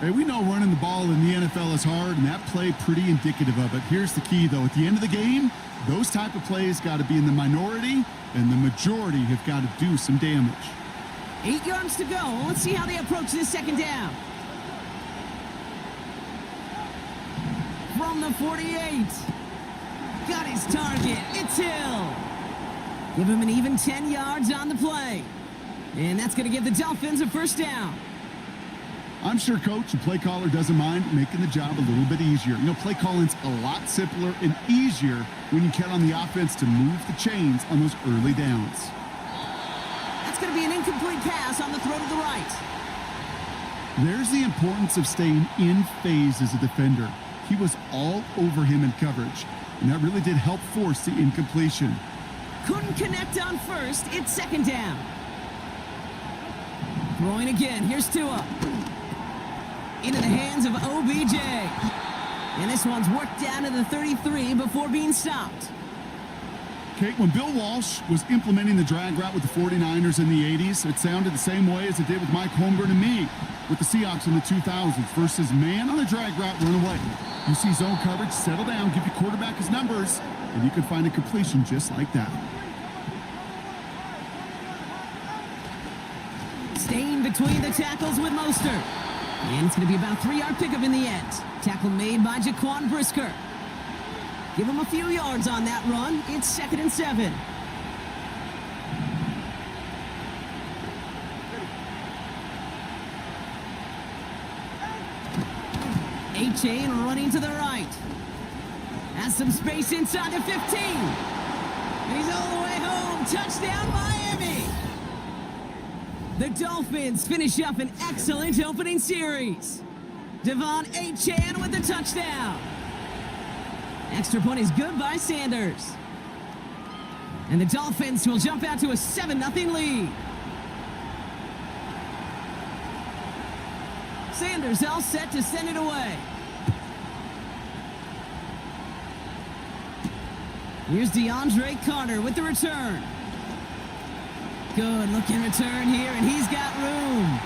Hey, we know running the ball in the NFL is hard, and that play pretty indicative of it. Here's the key, though. At the end of the game, those type of plays got to be in the minority, and the majority have got to do some damage. 8 yards to go. Let's see how they approach this 2nd down. From the 48. got his target. It's Hill. Give him an even 10 yards on the play. And that's going to give the Dolphins a first down. I'm sure coach and play caller doesn't mind making the job a little bit easier. You know, play calling's a lot simpler and easier when you count on the offense to move the chains on those early downs. That's going to be an incomplete pass on the throw to the right. There's the importance of staying in phase as a defender. He was all over him in coverage, and that really did help force the incompletion. Couldn't connect on first. It's second down. Throwing again. Here's Tua. Into the hands of OBJ. And this one's worked down to the 33 before being stopped. Kate, when Bill Walsh was implementing the drag route with the 49ers in the 80s, it sounded the same way as it did with Mike Holmgren and me with the Seahawks in the 2000s versus man on the drag route, run away. You see zone coverage, settle down, give your quarterback his numbers, and you can find a completion just like that. Staying between the tackles with Mostert. And it's going to be about a 3-yard pickup in the end. Tackle made by Jaquan Brisker. Give him a few yards on that run. It's 2nd and 7. A-Chain running to the right. Has some space inside the 15. And he's all the way home. Touchdown, Miami. The Dolphins finish up an excellent opening series. Devon A-Chan with the touchdown. Extra point is good by Sanders. And the Dolphins will jump out to a 7-0 lead. Sanders all set to send it away. Here's DeAndre Carter with the return. Good looking return here, and he's got room.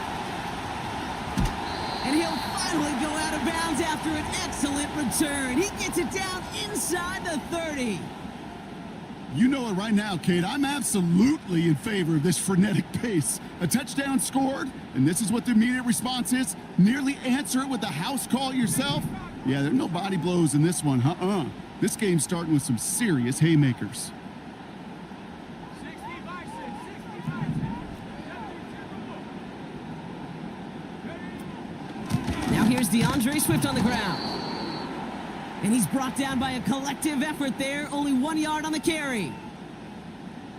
And he'll finally go out of bounds after an excellent return. He gets it down inside the 30. You know it right now, Kate. I'm absolutely in favor of this frenetic pace. A touchdown scored, and this is what the immediate response is. Nearly answer it with the house call yourself. Yeah, there's no body blows in this one. This game's starting with some serious haymakers. Now here's DeAndre Swift on the ground. And he's brought down by a collective effort there. Only 1 yard on the carry.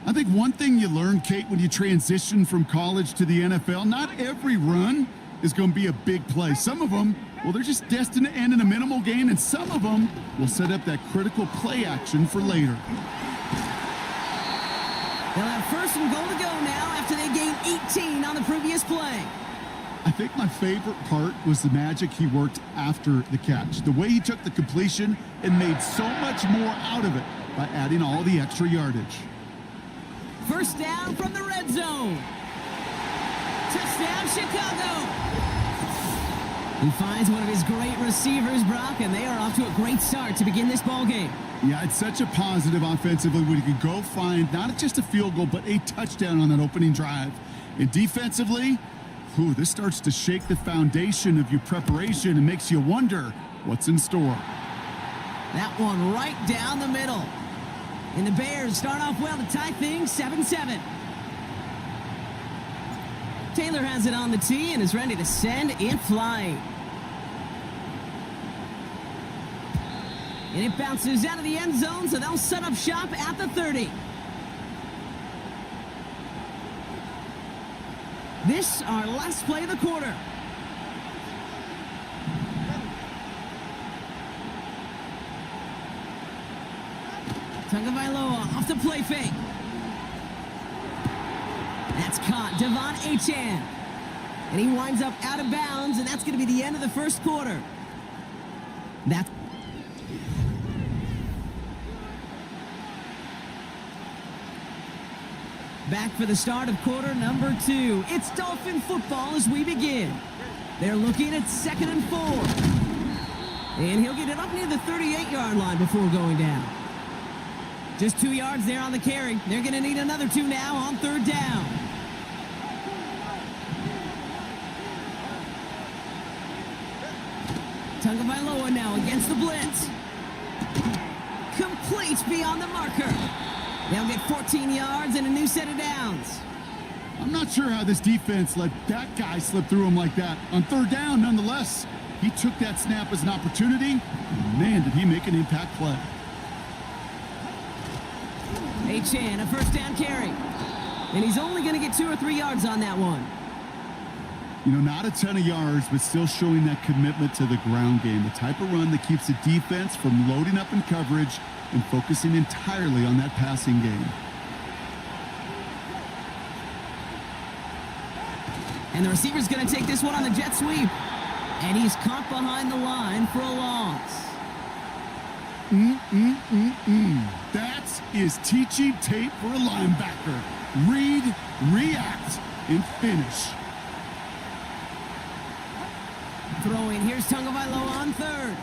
I think one thing you learn, Kate, when you transition from college to the NFL, not every run is going to be a big play. Some of them, well, they're just destined to end in a minimal gain, and some of them will set up that critical play action for later. They'll have 1st and goal to go now after they gained 18 on the previous play. I think my favorite part was the magic he worked after the catch. The way he took the completion and made so much more out of it by adding all the extra yardage. 1st down from the red zone. Touchdown, Chicago. He finds one of his great receivers, Brock, and they are off to a great start to begin this ball game. Yeah, it's such a positive offensively when you can go find not just a field goal, but a touchdown on that opening drive. And defensively, this starts to shake the foundation of your preparation and makes you wonder what's in store. That one right down the middle. And the Bears start off well to tie things 7-7. Taylor has it on the tee and is ready to send it flying. And it bounces out of the end zone, so they'll set up shop at the 30. This, our last play of the quarter. Tagovailoa off the play fake. That's caught. Devon A-Chan. And he winds up out of bounds, and that's going to be the end of the 1st quarter. Back for the start of quarter number 2. It's Dolphin football as we begin. They're looking at 2nd and 4. And he'll get it up near the 38-yard line before going down. Just 2 yards there on the carry. They're going to need another 2 now on 3rd down. Tagovailoa now against the blitz. Complete reach beyond the marker. They'll get 14 yards and a new set of downs. I'm not sure how this defense let that guy slip through him like that. On third down, nonetheless, he took that snap as an opportunity. And man, did he make an impact play. H.N., a first down carry. And he's only going to get 2 or 3 yards on that one. You know, not a ton of yards, but still showing that commitment to the ground game. The type of run that keeps the defense from loading up in coverage and focusing entirely on that passing game. And the receiver's going to take this one on the jet sweep. And he's caught behind the line for a loss. That is teaching tape for a linebacker. Read, react, and finish. Throwing, here's Tagovailoa on third.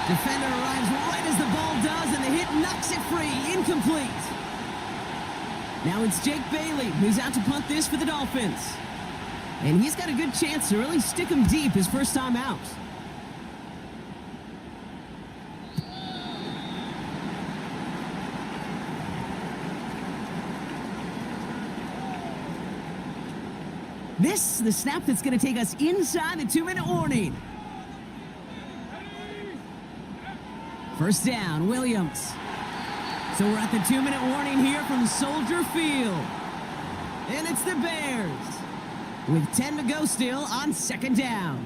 Defender arrives right as the ball does, and the hit knocks it free. Incomplete. Now it's Jake Bailey, who's out to punt this for the Dolphins. And he's got a good chance to really stick him deep his first time out. This is the snap that's going to take us inside the 2-minute warning. First down, Williams. So we're at the 2-minute warning here from Soldier Field. And it's the Bears with 10 to go still on second down.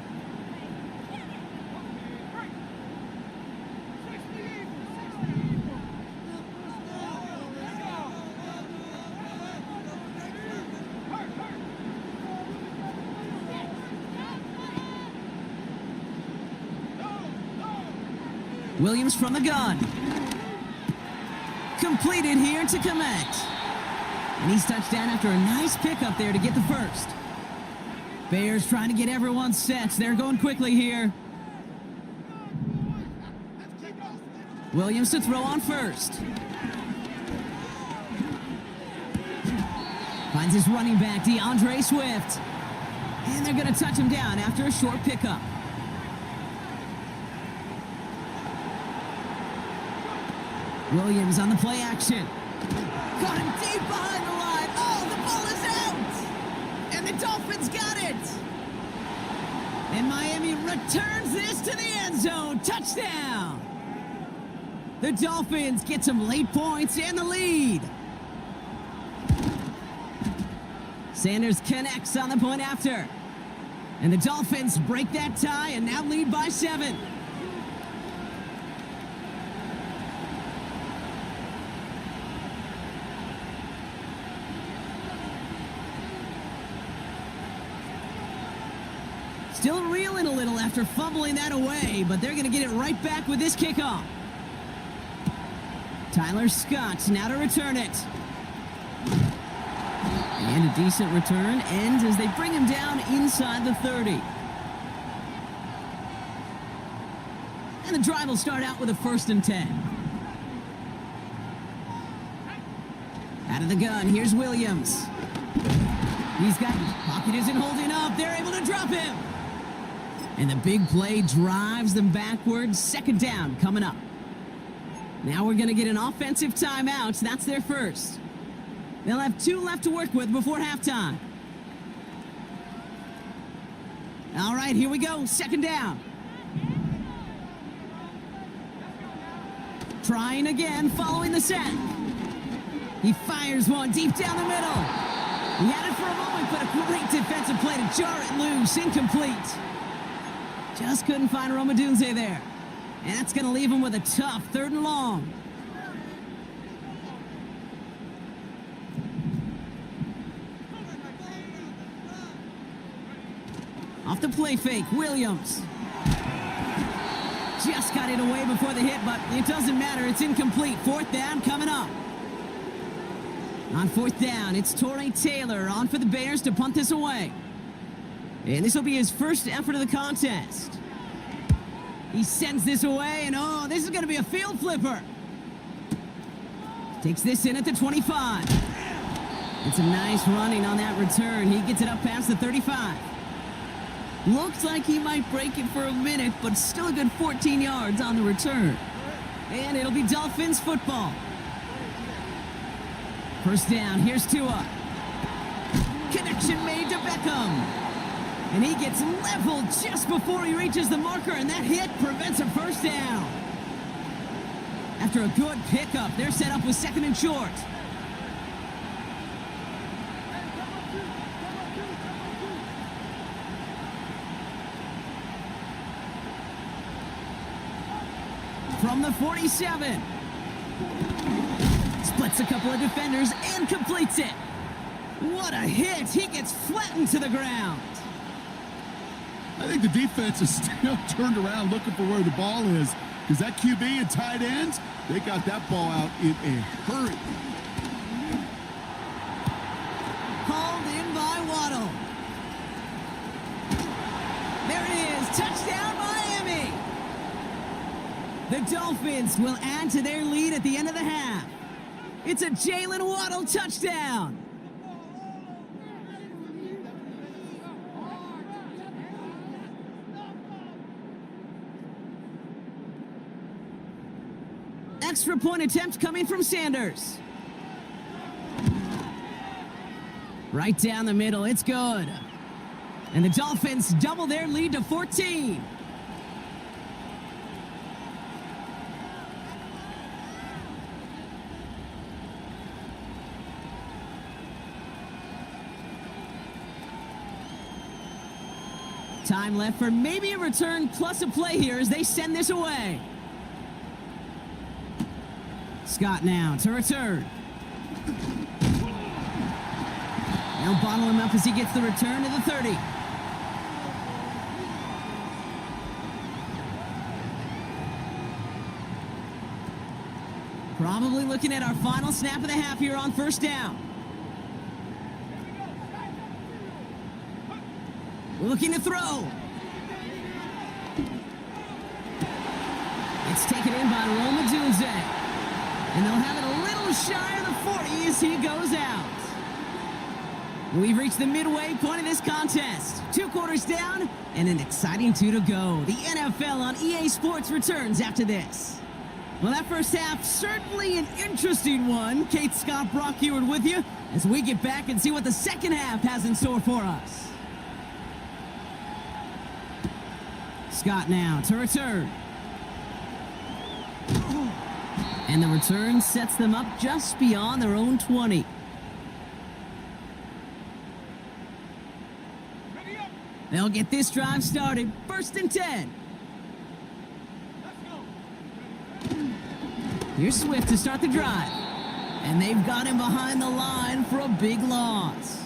Williams from the gun. Completed here to Komet. And he's touched down after a nice pickup there to get the first. Bears trying to get everyone set. They're going quickly here. Williams to throw on first. Finds his running back, DeAndre Swift. And they're going to touch him down after a short pickup. Williams on the play action. Got him deep behind the line. Oh, the ball is out. And the Dolphins got it. And Miami returns this to the end zone. Touchdown. The Dolphins get some late points and the lead. Sanders connects on the point after. And the Dolphins break that tie and now lead by 7. Still reeling a little after fumbling that away, but they're going to get it right back with this kickoff. Tyler Scott now to return it. And a decent return ends as they bring him down inside the 30. And the drive will start out with a 1st and 10. Out of the gun, here's Williams. He's got pocket isn't holding up. They're able to drop him. And the big play drives them backwards. Second down coming up. Now we're going to get an offensive timeout. That's their first. They'll have 2 left to work with before halftime. All right, here we go. Second down. Trying again, following the set. He fires one deep down the middle. He had it for a moment, but a great defensive play to jar it loose. Incomplete. Just couldn't find Romadunze there. And that's going to leave him with a tough 3rd and long. Off the play fake, Williams. Just got it away before the hit, but it doesn't matter. It's incomplete. 4th down coming up. On 4th down, it's Torrey Taylor on for the Bears to punt this away. And this will be his first effort of the contest. He sends this away, and oh, this is going to be a field flipper. Takes this in at the 25. It's a nice running on that return. He gets it up past the 35. Looks like he might break it for a minute, but still a good 14 yards on the return. And it'll be Dolphins football. First down, here's Tua. Connection made to Beckham. And he gets leveled just before he reaches the marker, and that hit prevents a first down. After a good pickup, they're set up with 2nd and short. From the 47. Splits a couple of defenders and completes it. What a hit. He gets flattened to the ground. I think the defense is still turned around looking for where the ball is, because that QB and tight ends, they got that ball out in a hurry. Hauled in by Waddle. There it is. Touchdown, Miami. The Dolphins will add to their lead at the end of the half. It's a Jalen Waddle touchdown. Extra point attempt coming from Sanders. Right down the middle, it's good. And the Dolphins double their lead to 14. Time left for maybe a return plus a play here as they send this away. Scott now to return. They'll bottle him up as he gets the return to the 30. Probably looking at our final snap of the half here on first down. Looking to throw. It's taken in by Rome Odunze. And they'll have it a little shy of the 40 as he goes out. We've reached the midway point of this contest. 2 quarters down and an exciting 2 to go. The NFL on EA Sports returns after this. Well, that first half, certainly an interesting one. Kate, Scott, Brock Heward with you as we get back and see what the second half has in store for us. Scott now to return. And the return sets them up just beyond their own 20. They'll get this drive started. 1st and 10. Here's Swift to start the drive. And they've got him behind the line for a big loss.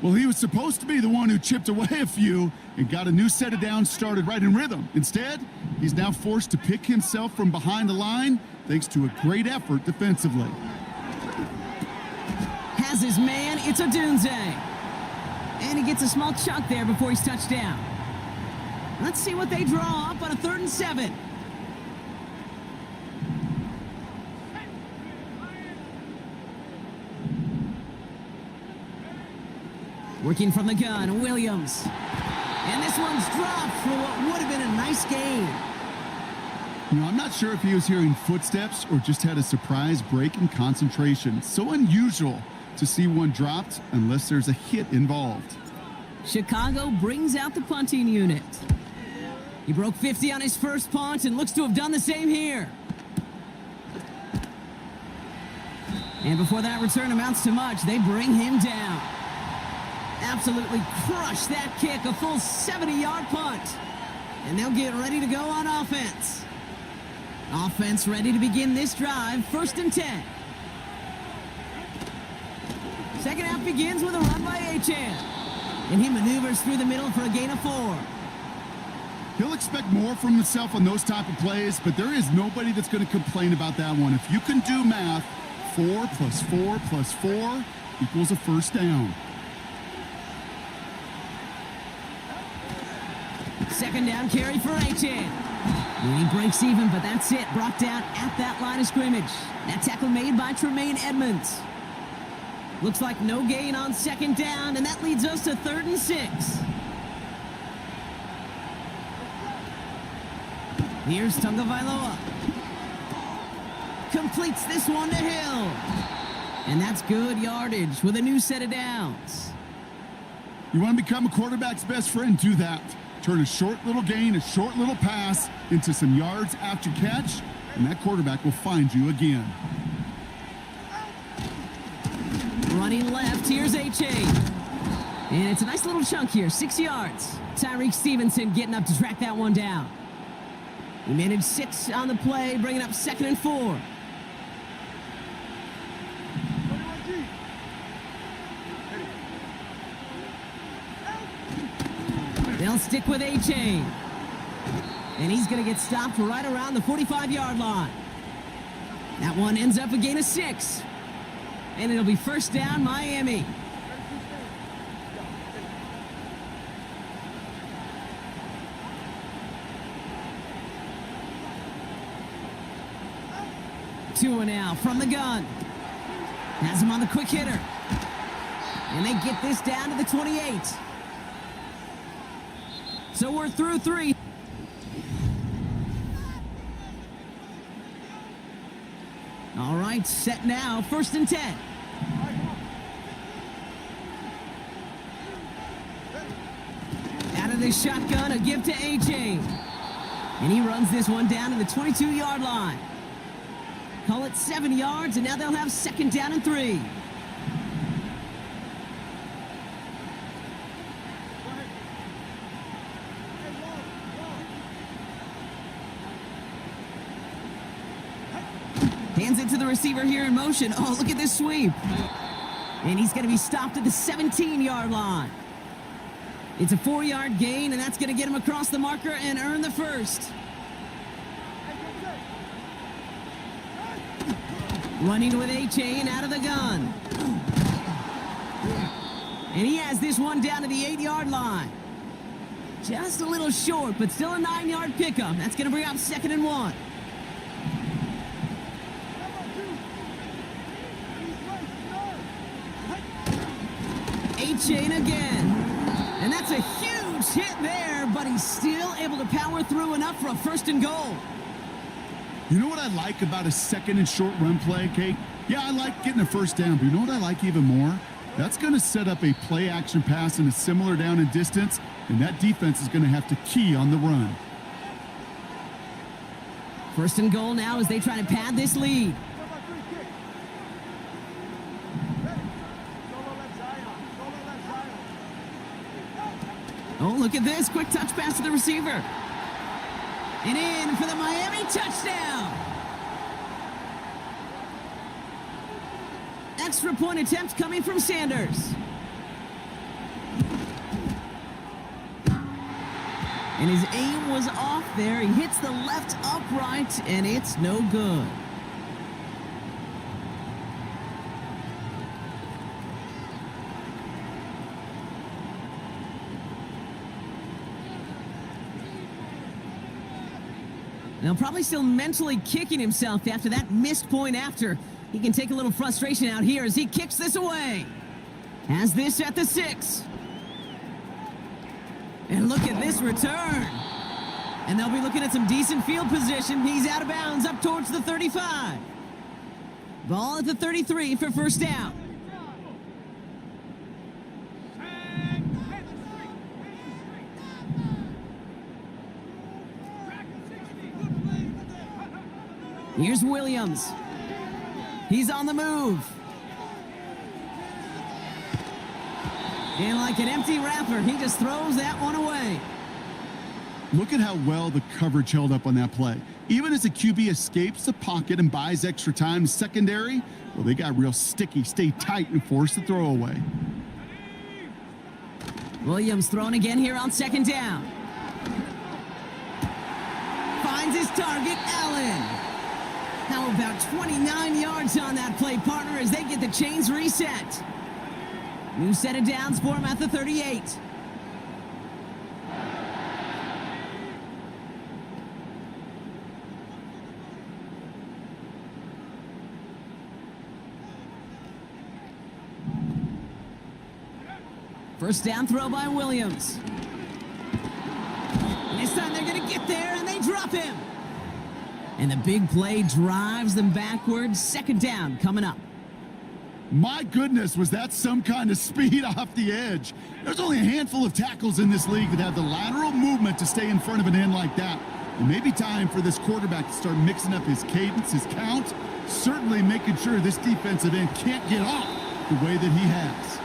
Well, he was supposed to be the one who chipped away a few and got a new set of downs started right in rhythm. Instead, he's now forced to pick himself from behind the line thanks to a great effort defensively. Has his man, it's Odunze. And he gets a small chunk there before he's touched down. Let's see what they draw up on a 3rd and 7. Working from the gun, Williams. And this one's dropped for what would have been a nice gain. You know, I'm not sure if he was hearing footsteps or just had a surprise break in concentration. It's so unusual to see one dropped unless there's a hit involved. Chicago brings out the punting unit. He broke 50 on his first punt and looks to have done the same here. And before that return amounts to much, they bring him down. Absolutely crushed that kick, a full 70-yard punt. And they'll get ready to go on offense. Offense ready to begin this drive, 1st and 10. Second half begins with a run by Achane. And he maneuvers through the middle for a gain of 4. He'll expect more from himself on those type of plays, but there is nobody that's going to complain about that one. If you can do math, 4 plus 4 plus 4 equals a first down. Second down carry for Achane. He breaks even, but that's it. Brought down at that line of scrimmage. That tackle made by Tremaine Edmonds. Looks like no gain on second down, and that leads us to 3rd and 6. Here's Tagovailoa. completes this one to Hill. And that's good yardage with a new set of downs. You want to become a quarterback's best friend? Do that. Turn a short little gain, a short little pass into some yards after catch, and that quarterback will find you again. Running left, here's H.A. And it's a nice little chunk here, 6 yards. Tyreek Stevenson getting up to track that one down. He managed 6 on the play, bringing up 2nd and 4. They'll stick with H.A. And he's going to get stopped right around the 45-yard line. That one ends up a gain of 6. And it'll be first down, Miami. Tua now from the gun. Has him on the quick hitter. And they get this down to the 28. So we're through 3. All right, set now, 1st and 10. Out of this shotgun, a give to A.J. And he runs this one down to the 22-yard line. Call it 7 yards, and now they'll have 2nd down and 3. Hands it to the receiver here in motion. Oh, look at this sweep. And he's going to be stopped at the 17-yard line. It's a 4-yard gain, and that's going to get him across the marker and earn the first. Running with A.J. and out of the gun. And he has this one down to the 8-yard line. Just a little short, but still a 9-yard pickup. That's going to bring up 2nd and 1. A.J. again. And that's a huge hit there, but he's still able to power through enough for a 1st and goal. You know what I like about a 2nd and short run play, Kate? Yeah, I like getting a 1st down, but you know what I like even more? That's going to set up a play action pass in a similar down and distance, and that defense is going to have to key on the run. 1st and goal now as they try to pad this lead. Oh, look at this. Quick touch pass to the receiver. And in for the Miami touchdown. Extra point attempt coming from Sanders. And his aim was off there. He hits the left upright, and it's no good. Now, probably still mentally kicking himself after that missed point after. He can take a little frustration out here as he kicks this away. Has this at the 6. And look at this return. And they'll be looking at some decent field position. He's out of bounds up towards the 35. Ball at the 33 for 1st down. Here's Williams. He's on the move. And like an empty wrapper, he just throws that one away. Look at how well the coverage held up on that play. Even as the QB escapes the pocket and buys extra time secondary, well, they got real sticky, stay tight, and force the throw away. Williams thrown again here on 2nd down. Finds his target, Allen. How about 29 yards on that play, partner, as they get the chains reset. New set of downs for him at the 38. First down throw by Williams. And this time they're going to get there, and they drop him. And the big play drives them backwards. Second down coming up. My goodness, was that some kind of speed off the edge? There's only a handful of tackles in this league that have the lateral movement to stay in front of an end like that. It may be time for this quarterback to start mixing up his cadence, his count, certainly making sure this defensive end can't get off the way that he has.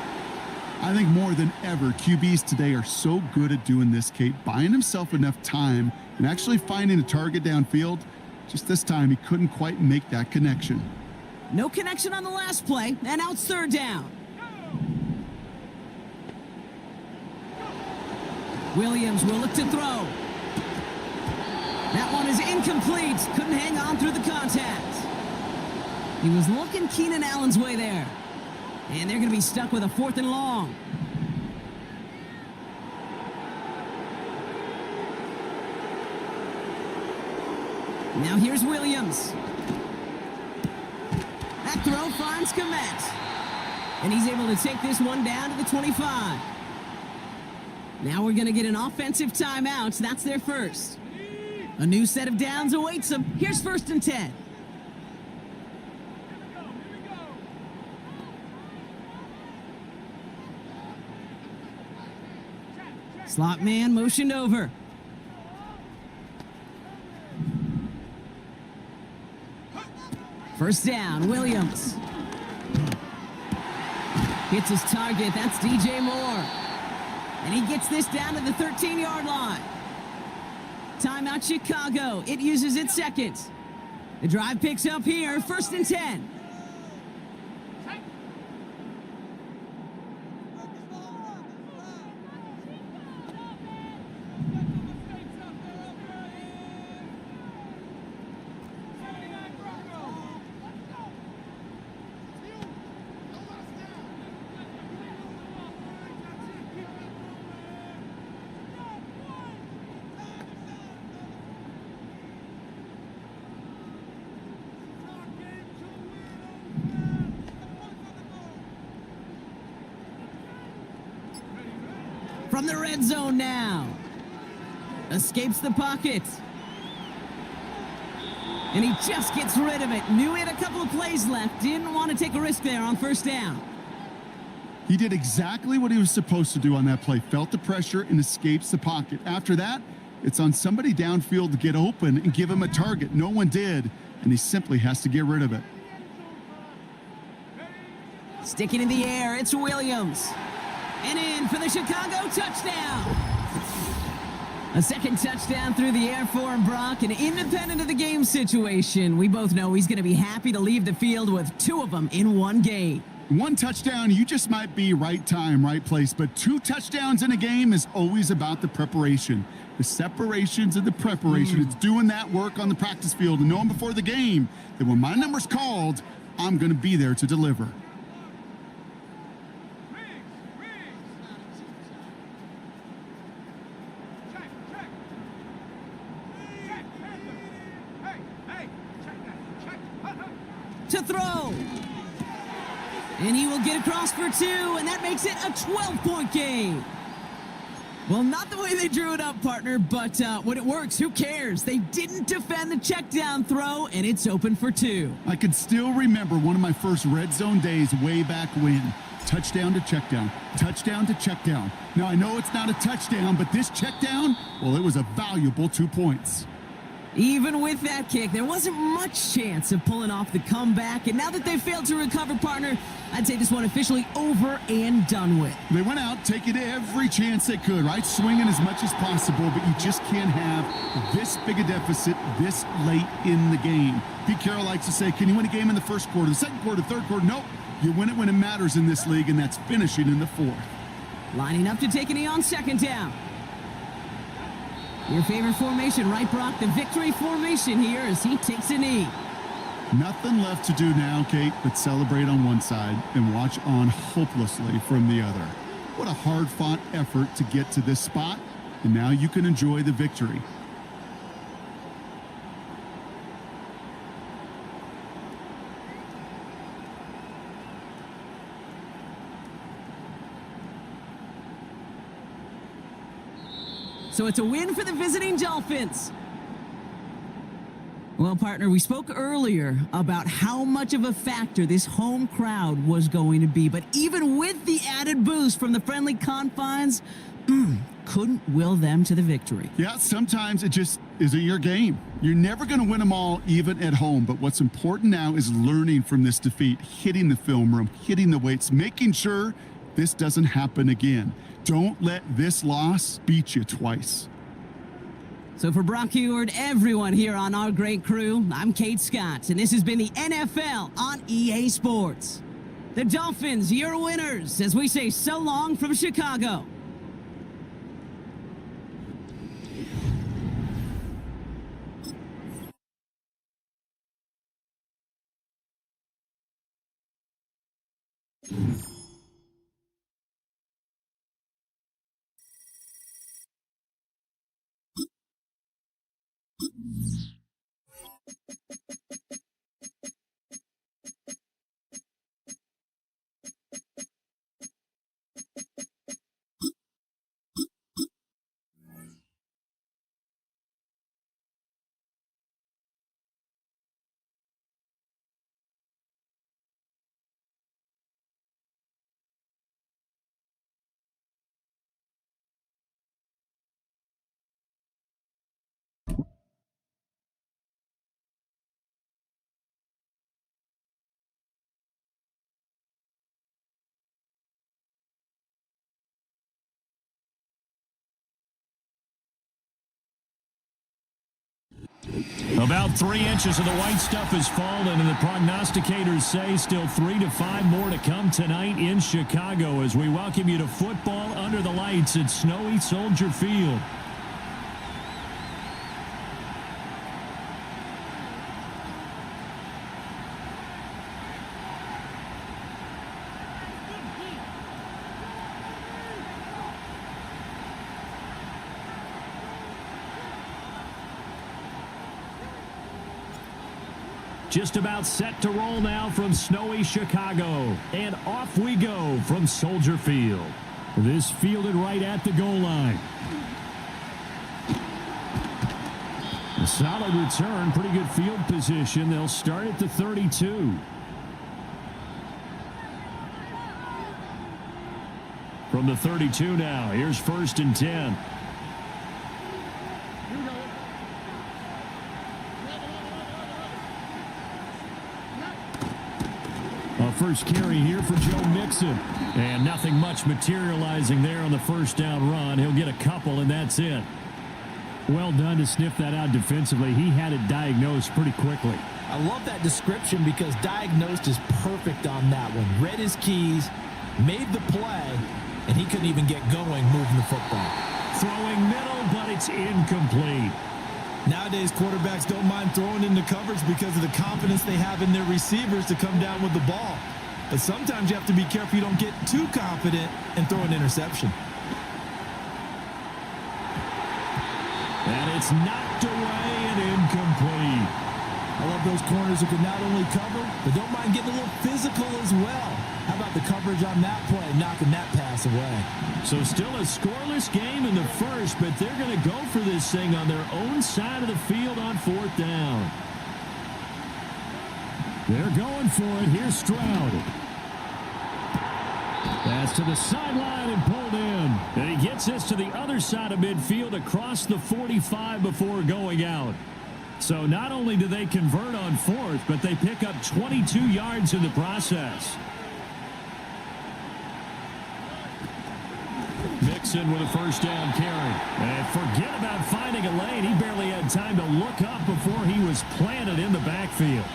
I think more than ever, QBs today are so good at doing this, Kate, buying himself enough time and actually finding a target downfield. Just this time, he couldn't quite make that connection. No connection on the last play, and now it's third down. Williams will look to throw. That one is incomplete. Couldn't hang on through the contact. He was looking Keenan Allen's way there. And they're going to be stuck with a 4th and long. Now here's Williams. That throw finds Komet. And he's able to take this one down to the 25. Now we're going to get an offensive timeout. That's their first. A new set of downs awaits them. Here's 1st and 10. Slot man motioned over. First down, Williams. Hits his target, that's DJ Moore. And he gets this down to the 13-yard line. Timeout Chicago, it uses its second. The drive picks up here, 1st and 10. From the red zone now. Escapes the pocket. And he just gets rid of it. Knew he had a couple of plays left. Didn't want to take a risk there on 1st down. He did exactly what he was supposed to do on that play. Felt the pressure and escapes the pocket. After that, it's on somebody downfield to get open and give him a target. No one did, and he simply has to get rid of it. Sticking in the air, it's Williams. And in for the Chicago touchdown. A second touchdown through the air for him, Brock, and independent of the game situation. We both know he's going to be happy to leave the field with 2 of them in one game. 1 touchdown, you just might be right time, right place, but 2 touchdowns in a game is always about the preparation. The separations and the preparation. It's doing that work on the practice field and knowing before the game that when my number's called, I'm going to be there to deliver. To throw. And he will get across for 2, and that makes it a 12-point game. Well, not the way they drew it up, partner, but when it works, who cares? They didn't defend the check down throw, and it's open for 2. I can still remember one of my first red zone days way back when. Touchdown to check down, touchdown to check down. Now, I know it's not a touchdown, but this check down, well, it was a valuable 2 points. Even with that kick, there wasn't much chance of pulling off the comeback. And now that they failed to recover, partner, I'd say this one officially over and done with. They went out taking every chance they could, right? Swinging as much as possible, but you just can't have this big a deficit this late in the game. Pete Carroll likes to say, can you win a game in the first quarter, the second quarter, third quarter? Nope. You win it when it matters in this league, and that's finishing in the 4th. Lining up to take a knee on 2nd down. Your favorite formation, right, Brock? The victory formation here as he takes a knee. Nothing left to do now, Kate, but celebrate on one side and watch on hopelessly from the other. What a hard-fought effort to get to this spot, and now you can enjoy the victory. So it's a win for the visiting Dolphins. Well, partner, we spoke earlier about how much of a factor this home crowd was going to be. But even with the added boost from the friendly confines, couldn't will them to the victory. Yeah, sometimes it just isn't your game. You're never going to win them all, even at home. But what's important now is learning from this defeat, hitting the film room, hitting the weights, making sure this doesn't happen again. Don't let this loss beat you twice. So for Brock Heward, everyone here on our great crew, I'm Kate Scott, and this has been the NFL on EA Sports. The Dolphins, your winners, as we say so long from Chicago. About 3 inches of the white stuff has fallen, and the prognosticators say still 3 to 5 more to come tonight in Chicago as we welcome you to football under the lights at snowy Soldier Field. Just about set to roll now from snowy Chicago. And off we go from Soldier Field. This fielded right at the goal line. A solid return, pretty good field position. They'll start at the 32. From the 32 now, here's 1st and 10. First carry here for Joe Mixon. And nothing much materializing there on the first down run. He'll get a couple, and that's it. Well done to sniff that out defensively. He had it diagnosed pretty quickly. I love that description because diagnosed is perfect on that one. Read his keys, made the play, and he couldn't even get going moving the football. Throwing middle, but it's incomplete. Nowadays, quarterbacks don't mind throwing into coverage because of the confidence they have in their receivers to come down with the ball. But sometimes you have to be careful you don't get too confident and throw an interception. And it's knocked away and incomplete. I love those corners who can not only cover, but don't mind getting a little physical as well. How about the coverage on that play, knocking that pass away? So still a scoreless game in the first, but they're going to go for this thing on their own side of the field on 4th down. They're going for it. Here's Stroud. Pass to the sideline and pulled in. And he gets this to the other side of midfield across the 45 before going out. So not only do they convert on 4th, but they pick up 22 yards in the process. Mixon with a first down carry. And forget about finding a lane. He barely had time to look up before he was planted in the backfield.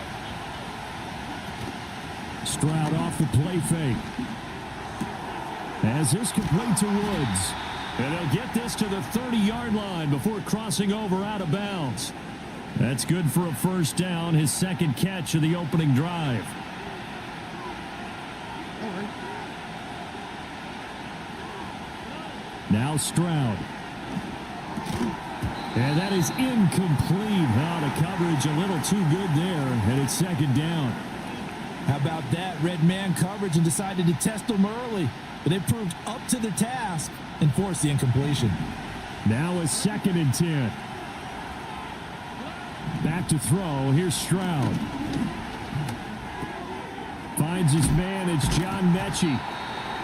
Stroud off the play fake. As this complete to Woods. And they'll get this to the 30-yard line before crossing over out of bounds. That's good for a first down, his second catch of the opening drive. Now Stroud. And that is incomplete. Oh, the coverage a little too good there, and it's 2nd down. How about that? Red man coverage and decided to test them early, but they proved up to the task and forced the incompletion. Now a 2nd and 10. Back to throw. Here's Stroud. Finds his man. It's John Mechie.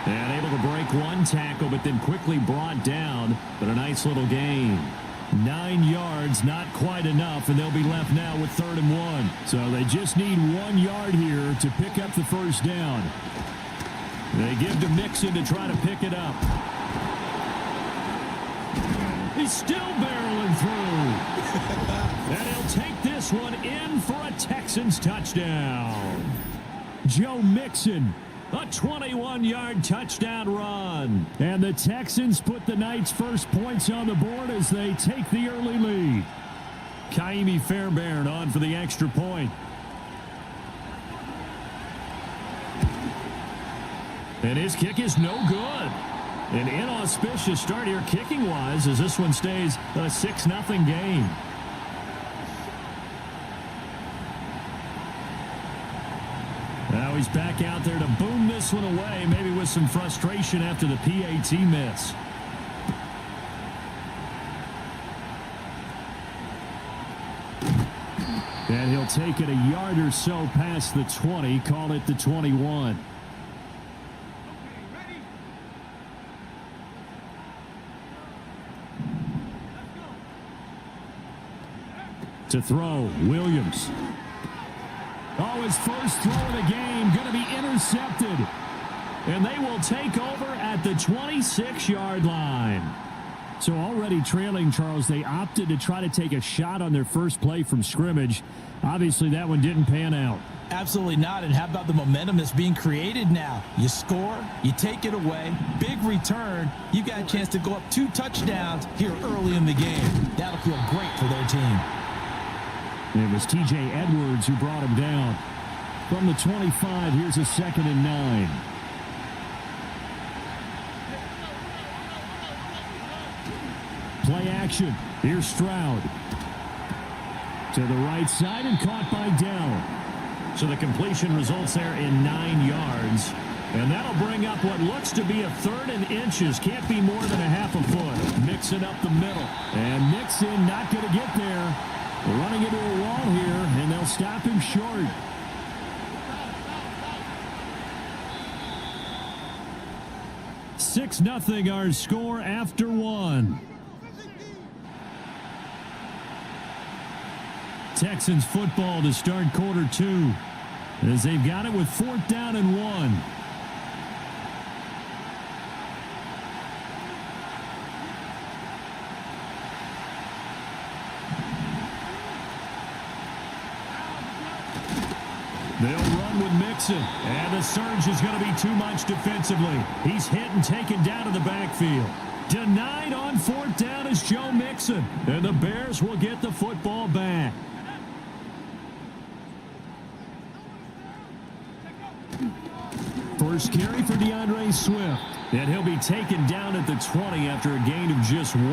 And able to break one tackle, but then quickly brought down. But a nice little gain. 9 yards, not quite enough, and they'll be left now with 3rd and 1. So they just need 1 yard here to pick up the first down. They give to Mixon to try to pick it up. He's still barreling through. And he'll take this one in for a Texans touchdown. Joe Mixon, a 21-yard touchdown run. And the Texans put the Knights' first points on the board as they take the early lead. Kaimi Fairbairn on for the extra point. And his kick is no good. An inauspicious start here kicking-wise as this one stays a 6-0 game. Now he's back out there to boom this one away, maybe with some frustration after the PAT miss. And he'll take it a yard or so past the 20, call it the 21. To throw, Williams. Oh, his first throw of the game going to be intercepted. And they will take over at the 26-yard line. So already trailing, Charles, they opted to try to take a shot on their first play from scrimmage. Obviously, that one didn't pan out. Absolutely not. And how about the momentum that's being created now? You score, you take it away, big return. You got a chance to go up 2 touchdowns here early in the game. That'll feel great for their team. It was T.J. Edwards who brought him down. From the 25, here's a 2nd and 9. Play action. Here's Stroud. To the right side and caught by Dell. So the completion results there in 9 yards. And that'll bring up what looks to be a 3rd and inches. Can't be more than a half a foot. Mixon up the middle. And Mixon not going to get there. Running into a wall here, and they'll stop him short. Six 0 our score after 1. Texans football to start quarter 2 as they've got it with 4th down and 1. They'll run with Mixon, and the surge is going to be too much defensively. He's hit and taken down to the backfield. Denied on 4th down is Joe Mixon, and the Bears will get the football back. First carry for DeAndre Swift, and he'll be taken down at the 20 after a gain of just 1.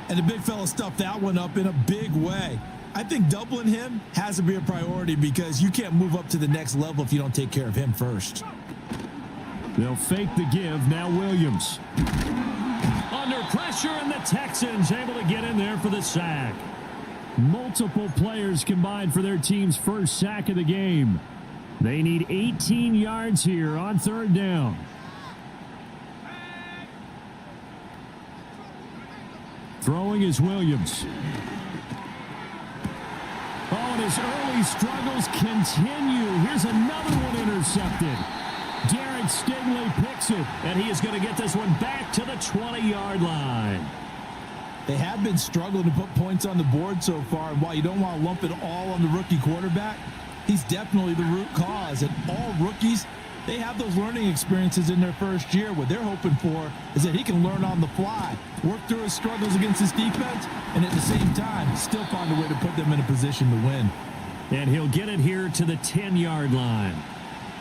And the big fella stuffed that one up in a big way. I think doubling him has to be a priority because you can't move up to the next level if you don't take care of him first. They'll fake the give. Now Williams. Under pressure, and the Texans able to get in there for the sack. Multiple players combined for their team's first sack of the game. They need 18 yards here on 3rd down. Throwing is Williams. Oh, and his early struggles continue. Here's another one intercepted. Derek Stingley picks it, and he is going to get this one back to the 20-yard line. They have been struggling to put points on the board so far, and while you don't want to lump it all on the rookie quarterback, he's definitely the root cause. And all rookies, they have those learning experiences in their first year. What they're hoping for is that he can learn on the fly, work through his struggles against his defense, and at the same time, still find a way to put them in a position to win. And he'll get it here to the 10-yard line.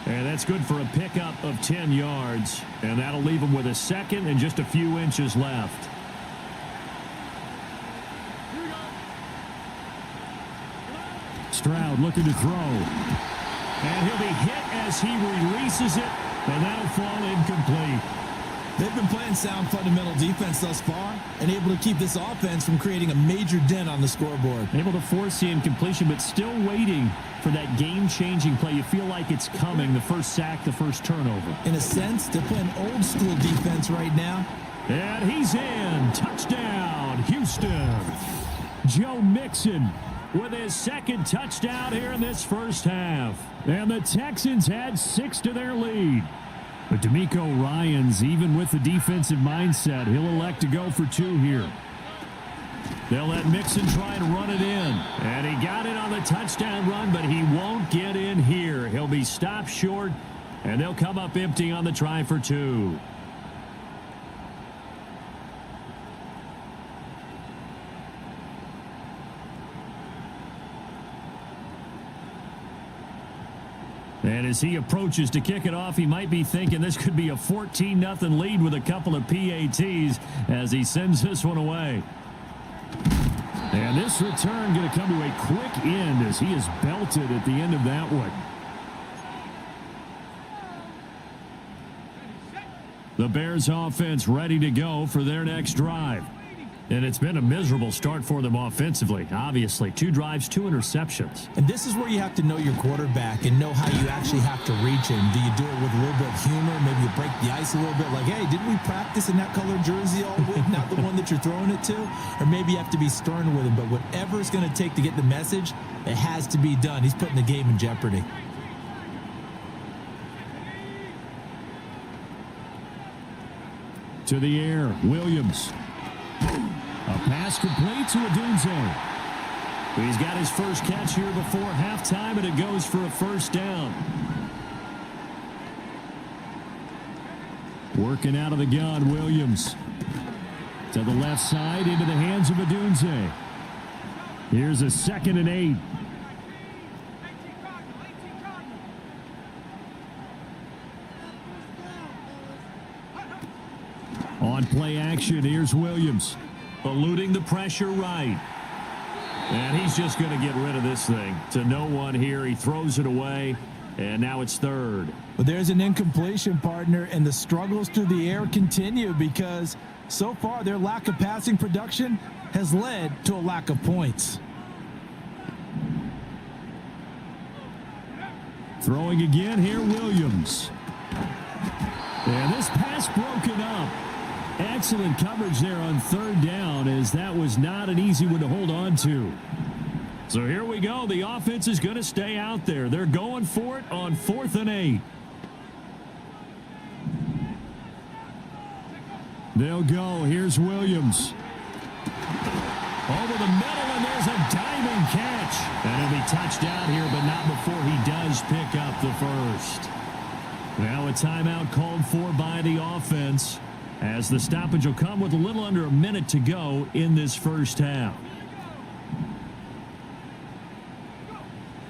And that's good for a pickup of 10 yards. And that'll leave him with a 2nd and just a few inches left. Stroud looking to throw. And he'll be hit as he releases it. And that'll fall incomplete. They've been playing sound fundamental defense thus far and able to keep this offense from creating a major dent on the scoreboard. Able to force the incompletion, but still waiting for that game-changing play. You feel like it's coming, the first sack, the first turnover. In a sense, they're playing old-school defense right now. And he's in. Touchdown, Houston. Joe Mixon with his second touchdown here in this first half. And the Texans add 6 to their lead. But D'Amico Ryans, even with the defensive mindset, he'll elect to go for 2 here. They'll let Mixon try and run it in. And he got it on the touchdown run, but he won't get in here. He'll be stopped short, and they'll come up empty on the try for 2. And as he approaches to kick it off, he might be thinking this could be a 14-0 lead with a couple of PATs as he sends this one away. And this return going to come to a quick end as he is belted at the end of that one. The Bears offense ready to go for their next drive. And it's been a miserable start for them offensively. Obviously, 2 drives, 2 interceptions. And this is where you have to know your quarterback and know how you actually have to reach him. Do you do it with a little bit of humor? Maybe you break the ice a little bit like, hey, didn't we practice in that colored jersey all week, not the one that you're throwing it to? Or maybe you have to be stern with him. But whatever it's going to take to get the message, it has to be done. He's putting the game in jeopardy. To the air, Williams. A pass complete to Odunze. He's got his first catch here before halftime, and it goes for a first down. Working out of the gun, Williams. To the left side, into the hands of Odunze. Here's a 2nd and 8. On play action, here's Williams. Eluding the pressure right. And he's just going to get rid of this thing. To no one here. He throws it away. And now it's 3rd. But there's an incompletion, partner, and the struggles through the air continue because so far their lack of passing production has led to a lack of points. Throwing again here, Williams. And this pass broken up. Excellent coverage there on 3rd down, as that was not an easy one to hold on to. So here we go. The offense is going to stay out there. They're going for it on 4th and 8. They'll go. Here's Williams. Over the middle, and there's a diving catch. And he'll be touchdown here, but not before he does pick up the first. Now a timeout called for by the offense, as the stoppage will come with a little under a minute to go in this first half.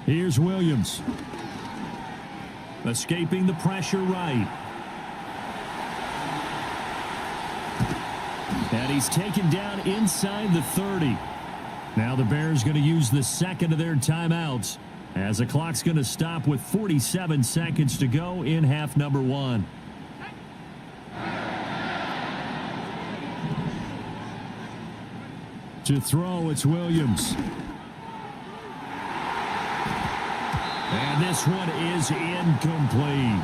Here's Williams. Escaping the pressure right. And he's taken down inside the 30. Now the Bears going to use the 2nd of their timeouts, as the clock's going to stop with 47 seconds to go in half number 1. To throw, it's Williams. And this one is incomplete.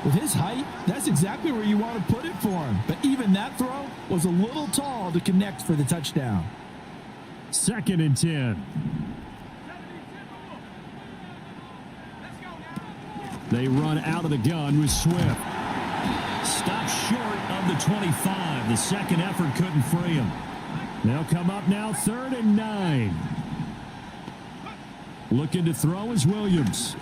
With his height, that's exactly where you want to put it for him. But even that throw was a little tall to connect for the touchdown. 2nd and 10. They run out of the gun with Swift. Stopped short of the 25. The second effort couldn't free him. They'll come up now 3rd and 9. Looking to throw is Williams.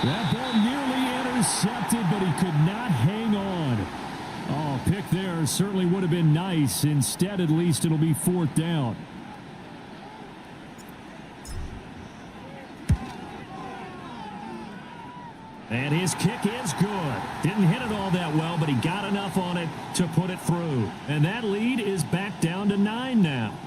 That ball nearly intercepted, but he could not hang on. Oh, pick there certainly would have been nice. Instead, at least it'll be 4th down. And his kick is good. Didn't hit it all that well, but he got enough on it to put it through. And that lead is back down to 9 now.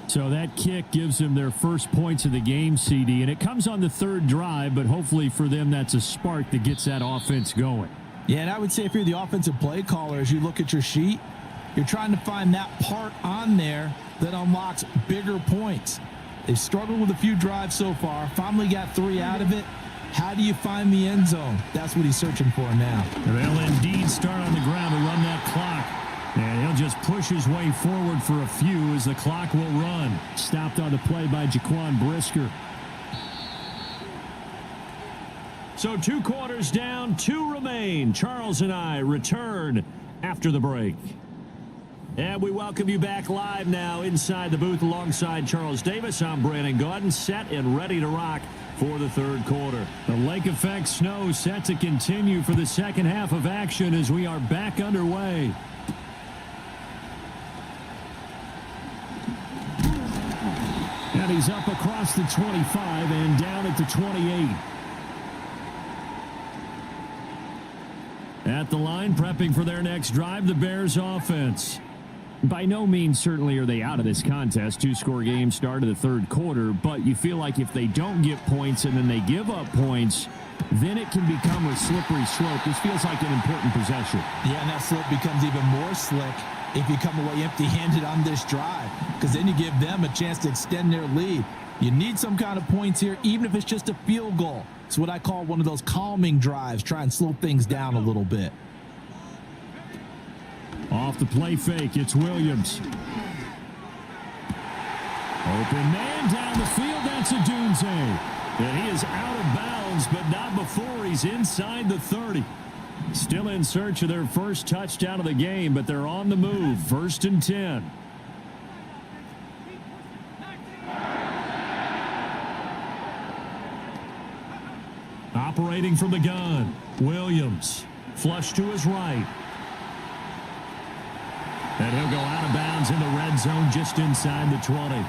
So that kick gives them their first points of the game, CD. And it comes on the 3rd drive, but hopefully for them that's a spark that gets that offense going. Yeah, and I would say if you're the offensive play caller, as you look at your sheet, you're trying to find that part on there that unlocks bigger points. They've struggled with a few drives so far, finally got 3 out of it. How do you find the end zone? That's what he's searching for now. They'll indeed start on the ground to run that clock. And he'll just push his way forward for a few as the clock will run. Stopped on the play by Jaquan Brisker. So 2 quarters down, 2 remain. Charles and I return after the break. And we welcome you back live now inside the booth alongside Charles Davis. I'm Brandon Gaudin, set and ready to rock for the 3rd quarter. The lake effect snow set to continue for the second half of action as we are back underway. And he's up across the 25 and down at the 28. At the line, prepping for their next drive, the Bears offense. By no means certainly are they out of this contest. 2-score game start of the 3rd quarter, but you feel like if they don't get points and then they give up points, then it can become a slippery slope. This feels like an important possession. Yeah, and that slope becomes even more slick if you come away empty-handed on this drive, because then you give them a chance to extend their lead. You need some kind of points here, even if it's just a field goal. It's what I call one of those calming drives. Try and slow things down a little bit. Off the play fake, it's Williams. Open man down the field, that's a Dunze. And he is out of bounds, but not before he's inside the 30. Still in search of their first touchdown of the game, but they're on the move. 1st and 10. Operating from the gun, Williams. Flush to his right. And he'll go out of bounds in the red zone just inside the 20.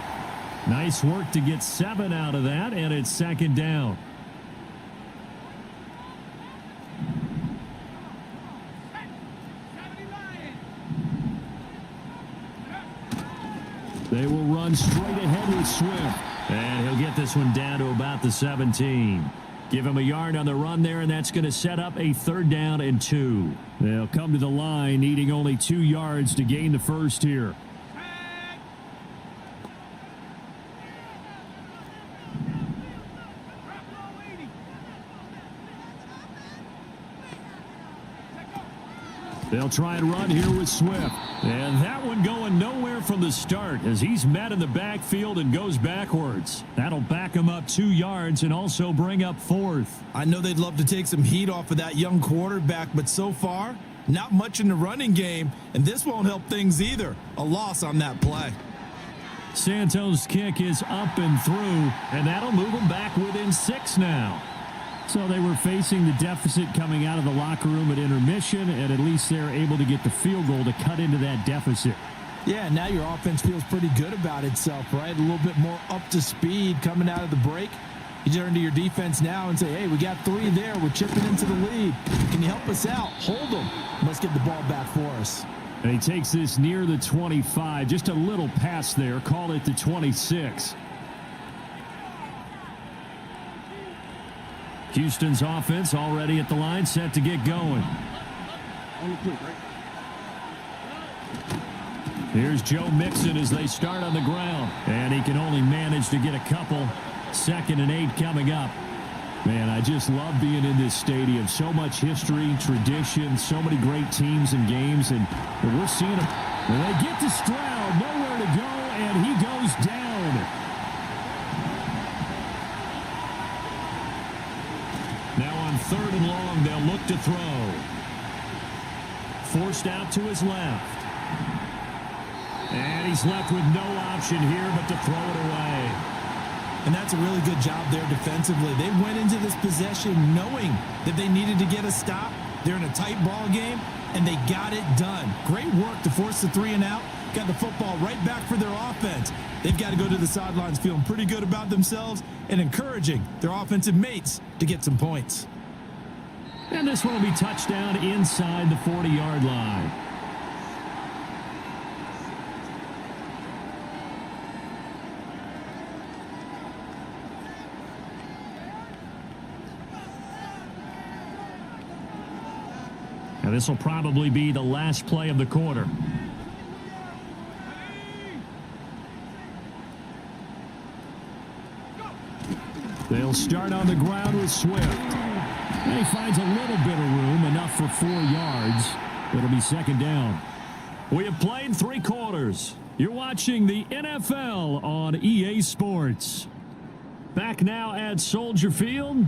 Nice work to get 7 out of that, and it's 2nd down. They will run straight ahead with Swift. And he'll get this one down to about the 17. Give him a yard on the run there, and that's going to set up a 3rd down and 2. They'll come to the line, needing only 2 yards to gain the first here. They'll try and run here with Swift. And that one going nowhere from the start as he's met in the backfield and goes backwards. That'll back him up 2 yards and also bring up 4th. I know they'd love to take some heat off of that young quarterback, but so far, not much in the running game, and this won't help things either. A loss on that play. Santos' kick is up and through, and that'll move them back within 6 now. So they were facing the deficit coming out of the locker room at intermission, and at least they're able to get the field goal to cut into that deficit. Yeah, now your offense feels pretty good about itself, right? A little bit more up to speed coming out of the break. You turn to your defense now and say, hey, we got 3 there. We're chipping into the lead. Can you help us out? Hold them. Let's get the ball back for us. And he takes this near the 25. Just a little pass there. Call it the 26. Houston's offense already at the line, set to get going. Here's Joe Mixon as they start on the ground. And he can only manage to get a couple. 2nd and 8 coming up. Man, I just love being in this stadium. So much history, tradition, so many great teams and games. And we're seeing them. And they get to Stroud, nowhere to go, and he goes down. Now on 3rd and long, they'll look to throw. Forced out to his left. And he's left with no option here but to throw it away. And that's a really good job there defensively. They went into this possession knowing that they needed to get a stop. They're in a tight ball game, and they got it done. Great work to force the 3 and out. Got the football right back for their offense. They've got to go to the sidelines feeling pretty good about themselves and encouraging their offensive mates to get some points. And this one will be touchdown inside the 40-yard line. And this will probably be the last play of the quarter. They'll start on the ground with Swift. And he finds a little bit of room, enough for 4 yards. It'll be second down. We have played 3 quarters. You're watching the NFL on EA Sports. Back now at Soldier Field.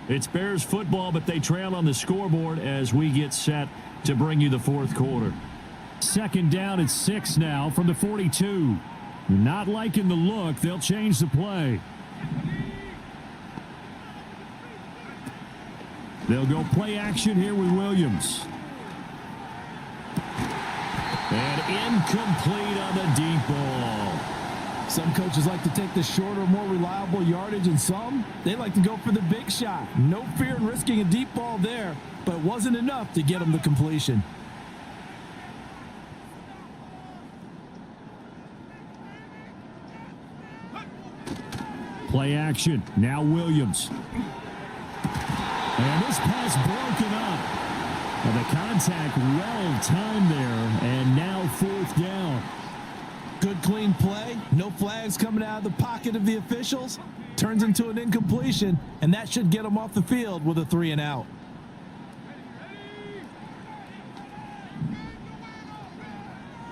It's Bears football, but they trail on the scoreboard as we get set to bring you the 4th quarter. Second down at 6 now from the 42. Not liking the look. They'll change the play. They'll go play action here with Williams. And incomplete on the deep ball. Some coaches like to take the shorter, more reliable yardage, and some, they like to go for the big shot. No fear in risking a deep ball there, but it wasn't enough to get them the completion. Play action. Now Williams. And this pass broken up. And the contact well timed there, and now 4th down. Good clean play. No flags coming out of the pocket of the officials. Turns into an incompletion, and that should get them off the field with a 3 and out.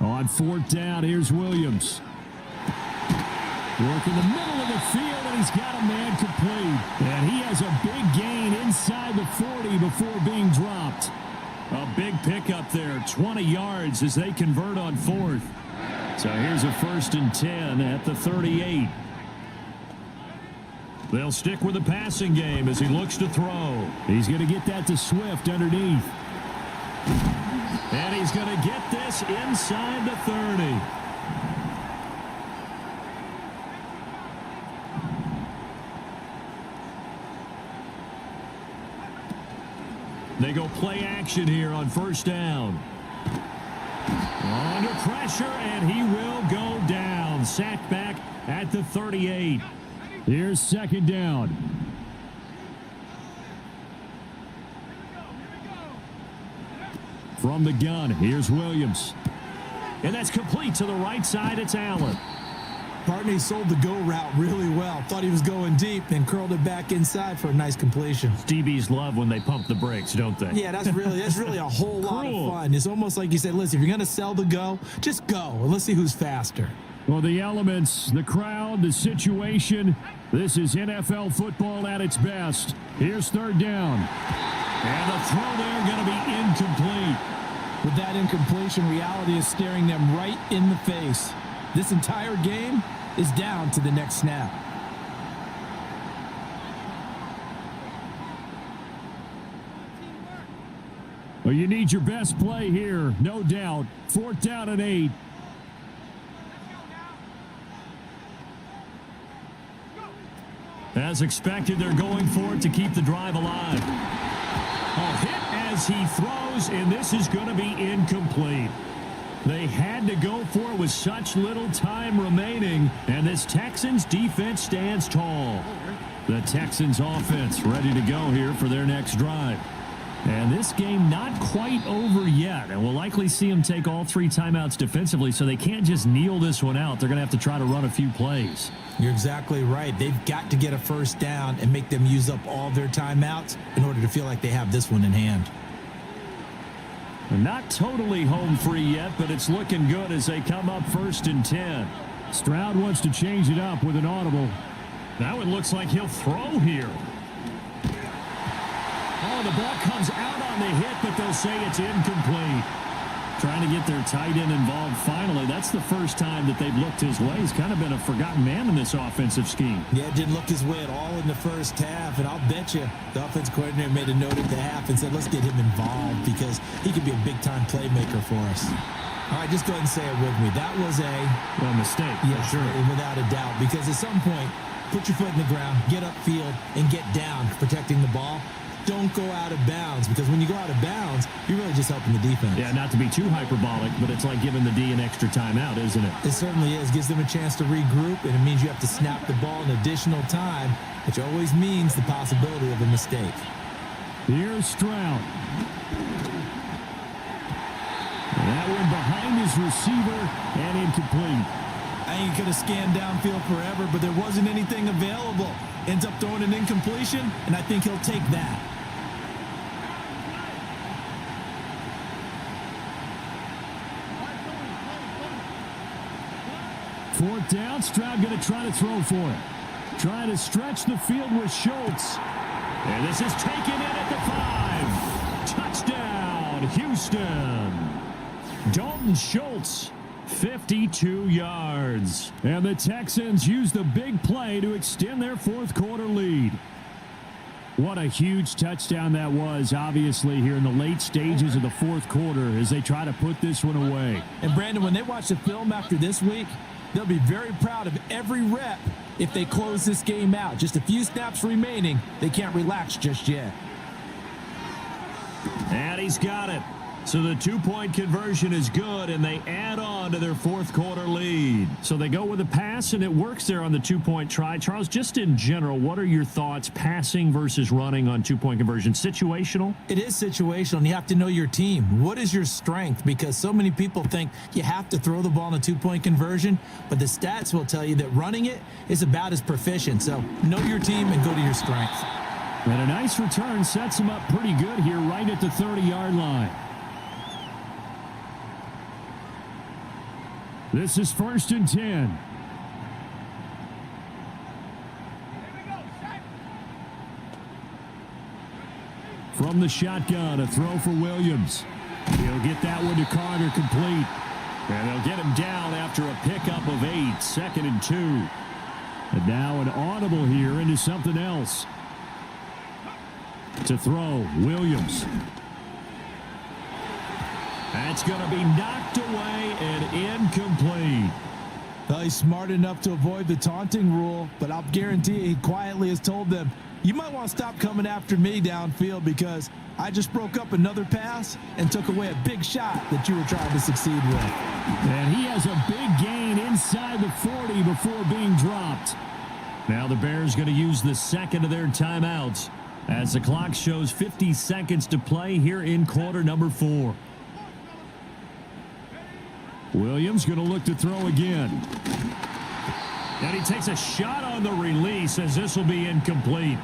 On 4th down, here's Williams. Work in the middle of the field, and he's got a man complete. And he has a big gain inside the 40 before being dropped. A big pickup there, 20 yards as they convert on 4th. So here's a 1st and 10 at the 38. They'll stick with the passing game as he looks to throw. He's going to get that to Swift underneath. And he's going to get this inside the 30. They go play action here on 1st down. Under pressure, and he will go down. Sacked back at the 38. Here's 2nd down. From the gun, here's Williams. And that's complete to the right side. It's Allen. Barney sold the go route really well. Thought he was going deep, then curled it back inside for a nice completion. DBs love when they pump the brakes, don't they? Yeah, that's really a whole lot of fun. It's almost like you said, listen, if you're going to sell the go, just go. And let's see who's faster. Well, the elements, the crowd, the situation, this is NFL football at its best. Here's 3rd down. And the throw there going to be incomplete. With that incompletion, reality is staring them right in the face. This entire game is down to the next snap. Well, you need your best play here, no doubt. 4th down and 8. As expected, they're going for it to keep the drive alive. A hit as he throws, and this is going to be incomplete. They had to go for it with such little time remaining, and this Texans defense stands tall. The Texans offense ready to go here for their next drive. And this game not quite over yet, and we'll likely see them take all 3 timeouts defensively, so they can't just kneel this one out. They're going to have to try to run a few plays. You're exactly right. They've got to get a 1st down and make them use up all their timeouts in order to feel like they have this one in hand. Not totally home free yet, but it's looking good as they come up 1st and 10. Stroud wants to change it up with an audible. Now it looks like he'll throw here. Oh, the ball comes out on the hit, but they'll say it's incomplete. Trying to get their tight end involved finally. That's the first time that they've looked his way. He's kind of been a forgotten man in this offensive scheme. Yeah, it didn't look his way at all in the first half, and I'll bet you the offensive coordinator made a note at the half and said, let's get him involved because he could be a big-time playmaker for us. All right, just go ahead and say it with me. That was a mistake, yes, for sure. Without a doubt, because at some point, put your foot in the ground, get upfield, and get down protecting the ball. Don't go out of bounds, because when you go out of bounds, you're really just helping the defense. Yeah, not to be too hyperbolic, but it's like giving the D an extra timeout, isn't it? It certainly is. Gives them a chance to regroup, and it means you have to snap the ball in additional time, which always means the possibility of a mistake. Here's Stroud. That one behind his receiver and incomplete. I ain't going to scan downfield forever, but there wasn't anything available. Ends up throwing an incompletion, and I think he'll take that. Fourth down, Stroud going to try to throw for it. Trying to stretch the field with Schultz. And this is taken in at the 5. Touchdown, Houston. Dalton Schultz, 52 yards. And the Texans use the big play to extend their fourth quarter lead. What a huge touchdown that was, obviously, here in the late stages of the fourth quarter as they try to put this one away. And, Brandon, when they watch the film after this week, they'll be very proud of every rep if they close this game out. Just a few snaps remaining. They can't relax just yet. And he's got it. So the two-point conversion is good, and they add on to their fourth quarter lead. So they go with a pass, and it works there on the two-point try. Charles, just in general, what are your thoughts passing versus running on two-point conversion? Situational? It is situational, and you have to know your team. What is your strength? Because so many people think you have to throw the ball in a two-point conversion, but the stats will tell you that running it is about as proficient. So know your team and go to your strength. And a nice return sets him up pretty good here right at the 30-yard line. This is 1st and 10. From the shotgun, a throw for Williams. He'll get that one to Carter complete. And they'll get him down after a pickup of 8, 2nd and 2. And now an audible here into something else. To throw, Williams. That's going to be knocked away and incomplete. Well, he's smart enough to avoid the taunting rule, but I'll guarantee he quietly has told them, you might want to stop coming after me downfield because I just broke up another pass and took away a big shot that you were trying to succeed with. And he has a big gain inside the 40 before being dropped. Now the Bears going to use the second of their timeouts as the clock shows 50 seconds to play here in quarter number 4. Williams going to look to throw again. And he takes a shot on the release as this will be incomplete.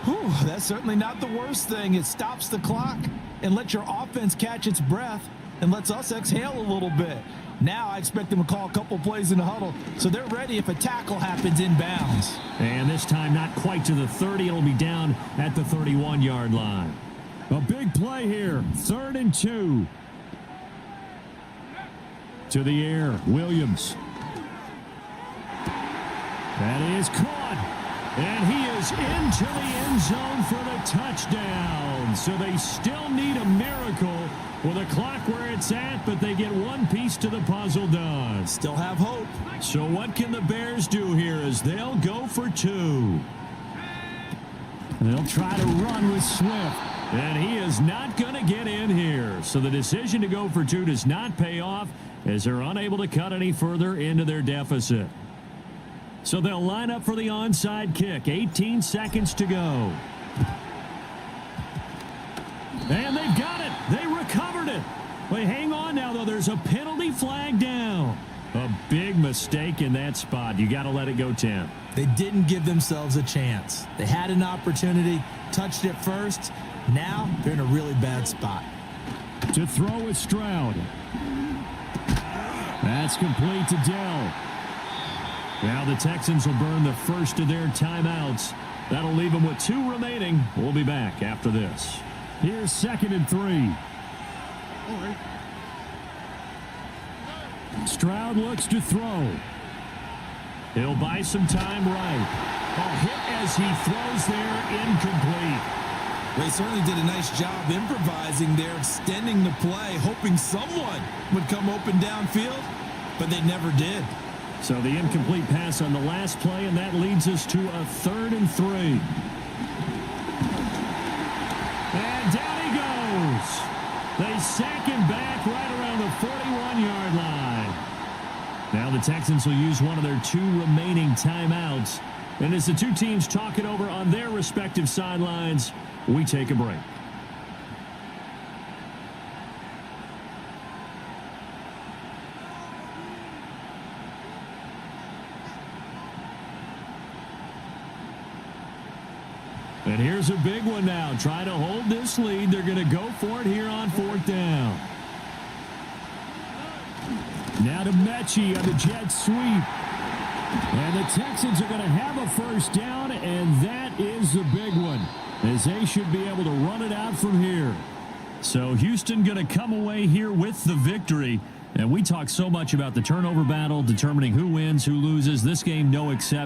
Whew, that's certainly not the worst thing. It stops the clock and lets your offense catch its breath and lets us exhale a little bit. Now I expect them to call a couple plays in the huddle so they're ready if a tackle happens inbounds. And this time not quite to the 30. It'll be down at the 31-yard line. A big play here. 3rd and 2. To the air, Williams. That is caught. And he is into the end zone for the touchdown. So they still need a miracle with a clock where it's at, but they get one piece to the puzzle done. Still have hope. So what can the Bears do here as they'll go for 2? They'll try to run with Swift. And he is not going to get in here. So the decision to go for 2 does not pay off as they're unable to cut any further into their deficit. So they'll line up for the onside kick. 18 seconds to go. And they've got it. They recovered it. Wait, hang on now, though. There's a penalty flag down. A big mistake in that spot. You got to let it go, Tim. They didn't give themselves a chance. They had an opportunity, touched it first. Now they're in a really bad spot. To throw with Stroud. That's complete to Dell. Now the Texans will burn the first of their timeouts. That'll leave them with 2 remaining. We'll be back after this. Here's 2nd and 3. Stroud looks to throw. He'll buy some time right. A hit as he throws there, incomplete. They certainly did a nice job improvising there, extending the play, hoping someone would come open downfield, but they never did. So the incomplete pass on the last play, and that leads us to a 3rd and 3. And down he goes. They sack him back right around the 41-yard line. Now the Texans will use one of their 2 remaining timeouts. And as the 2 teams talk it over on their respective sidelines, we take a break. And here's a big one now. Trying to hold this lead. They're going to go for it here on 4th down. Now to Mechie on the jet sweep. And the Texans are going to have a first down, and that is the big one, as they should be able to run it out from here. So Houston going to come away here with the victory. And we talk so much about the turnover battle, determining who wins, who loses. This game, no exception.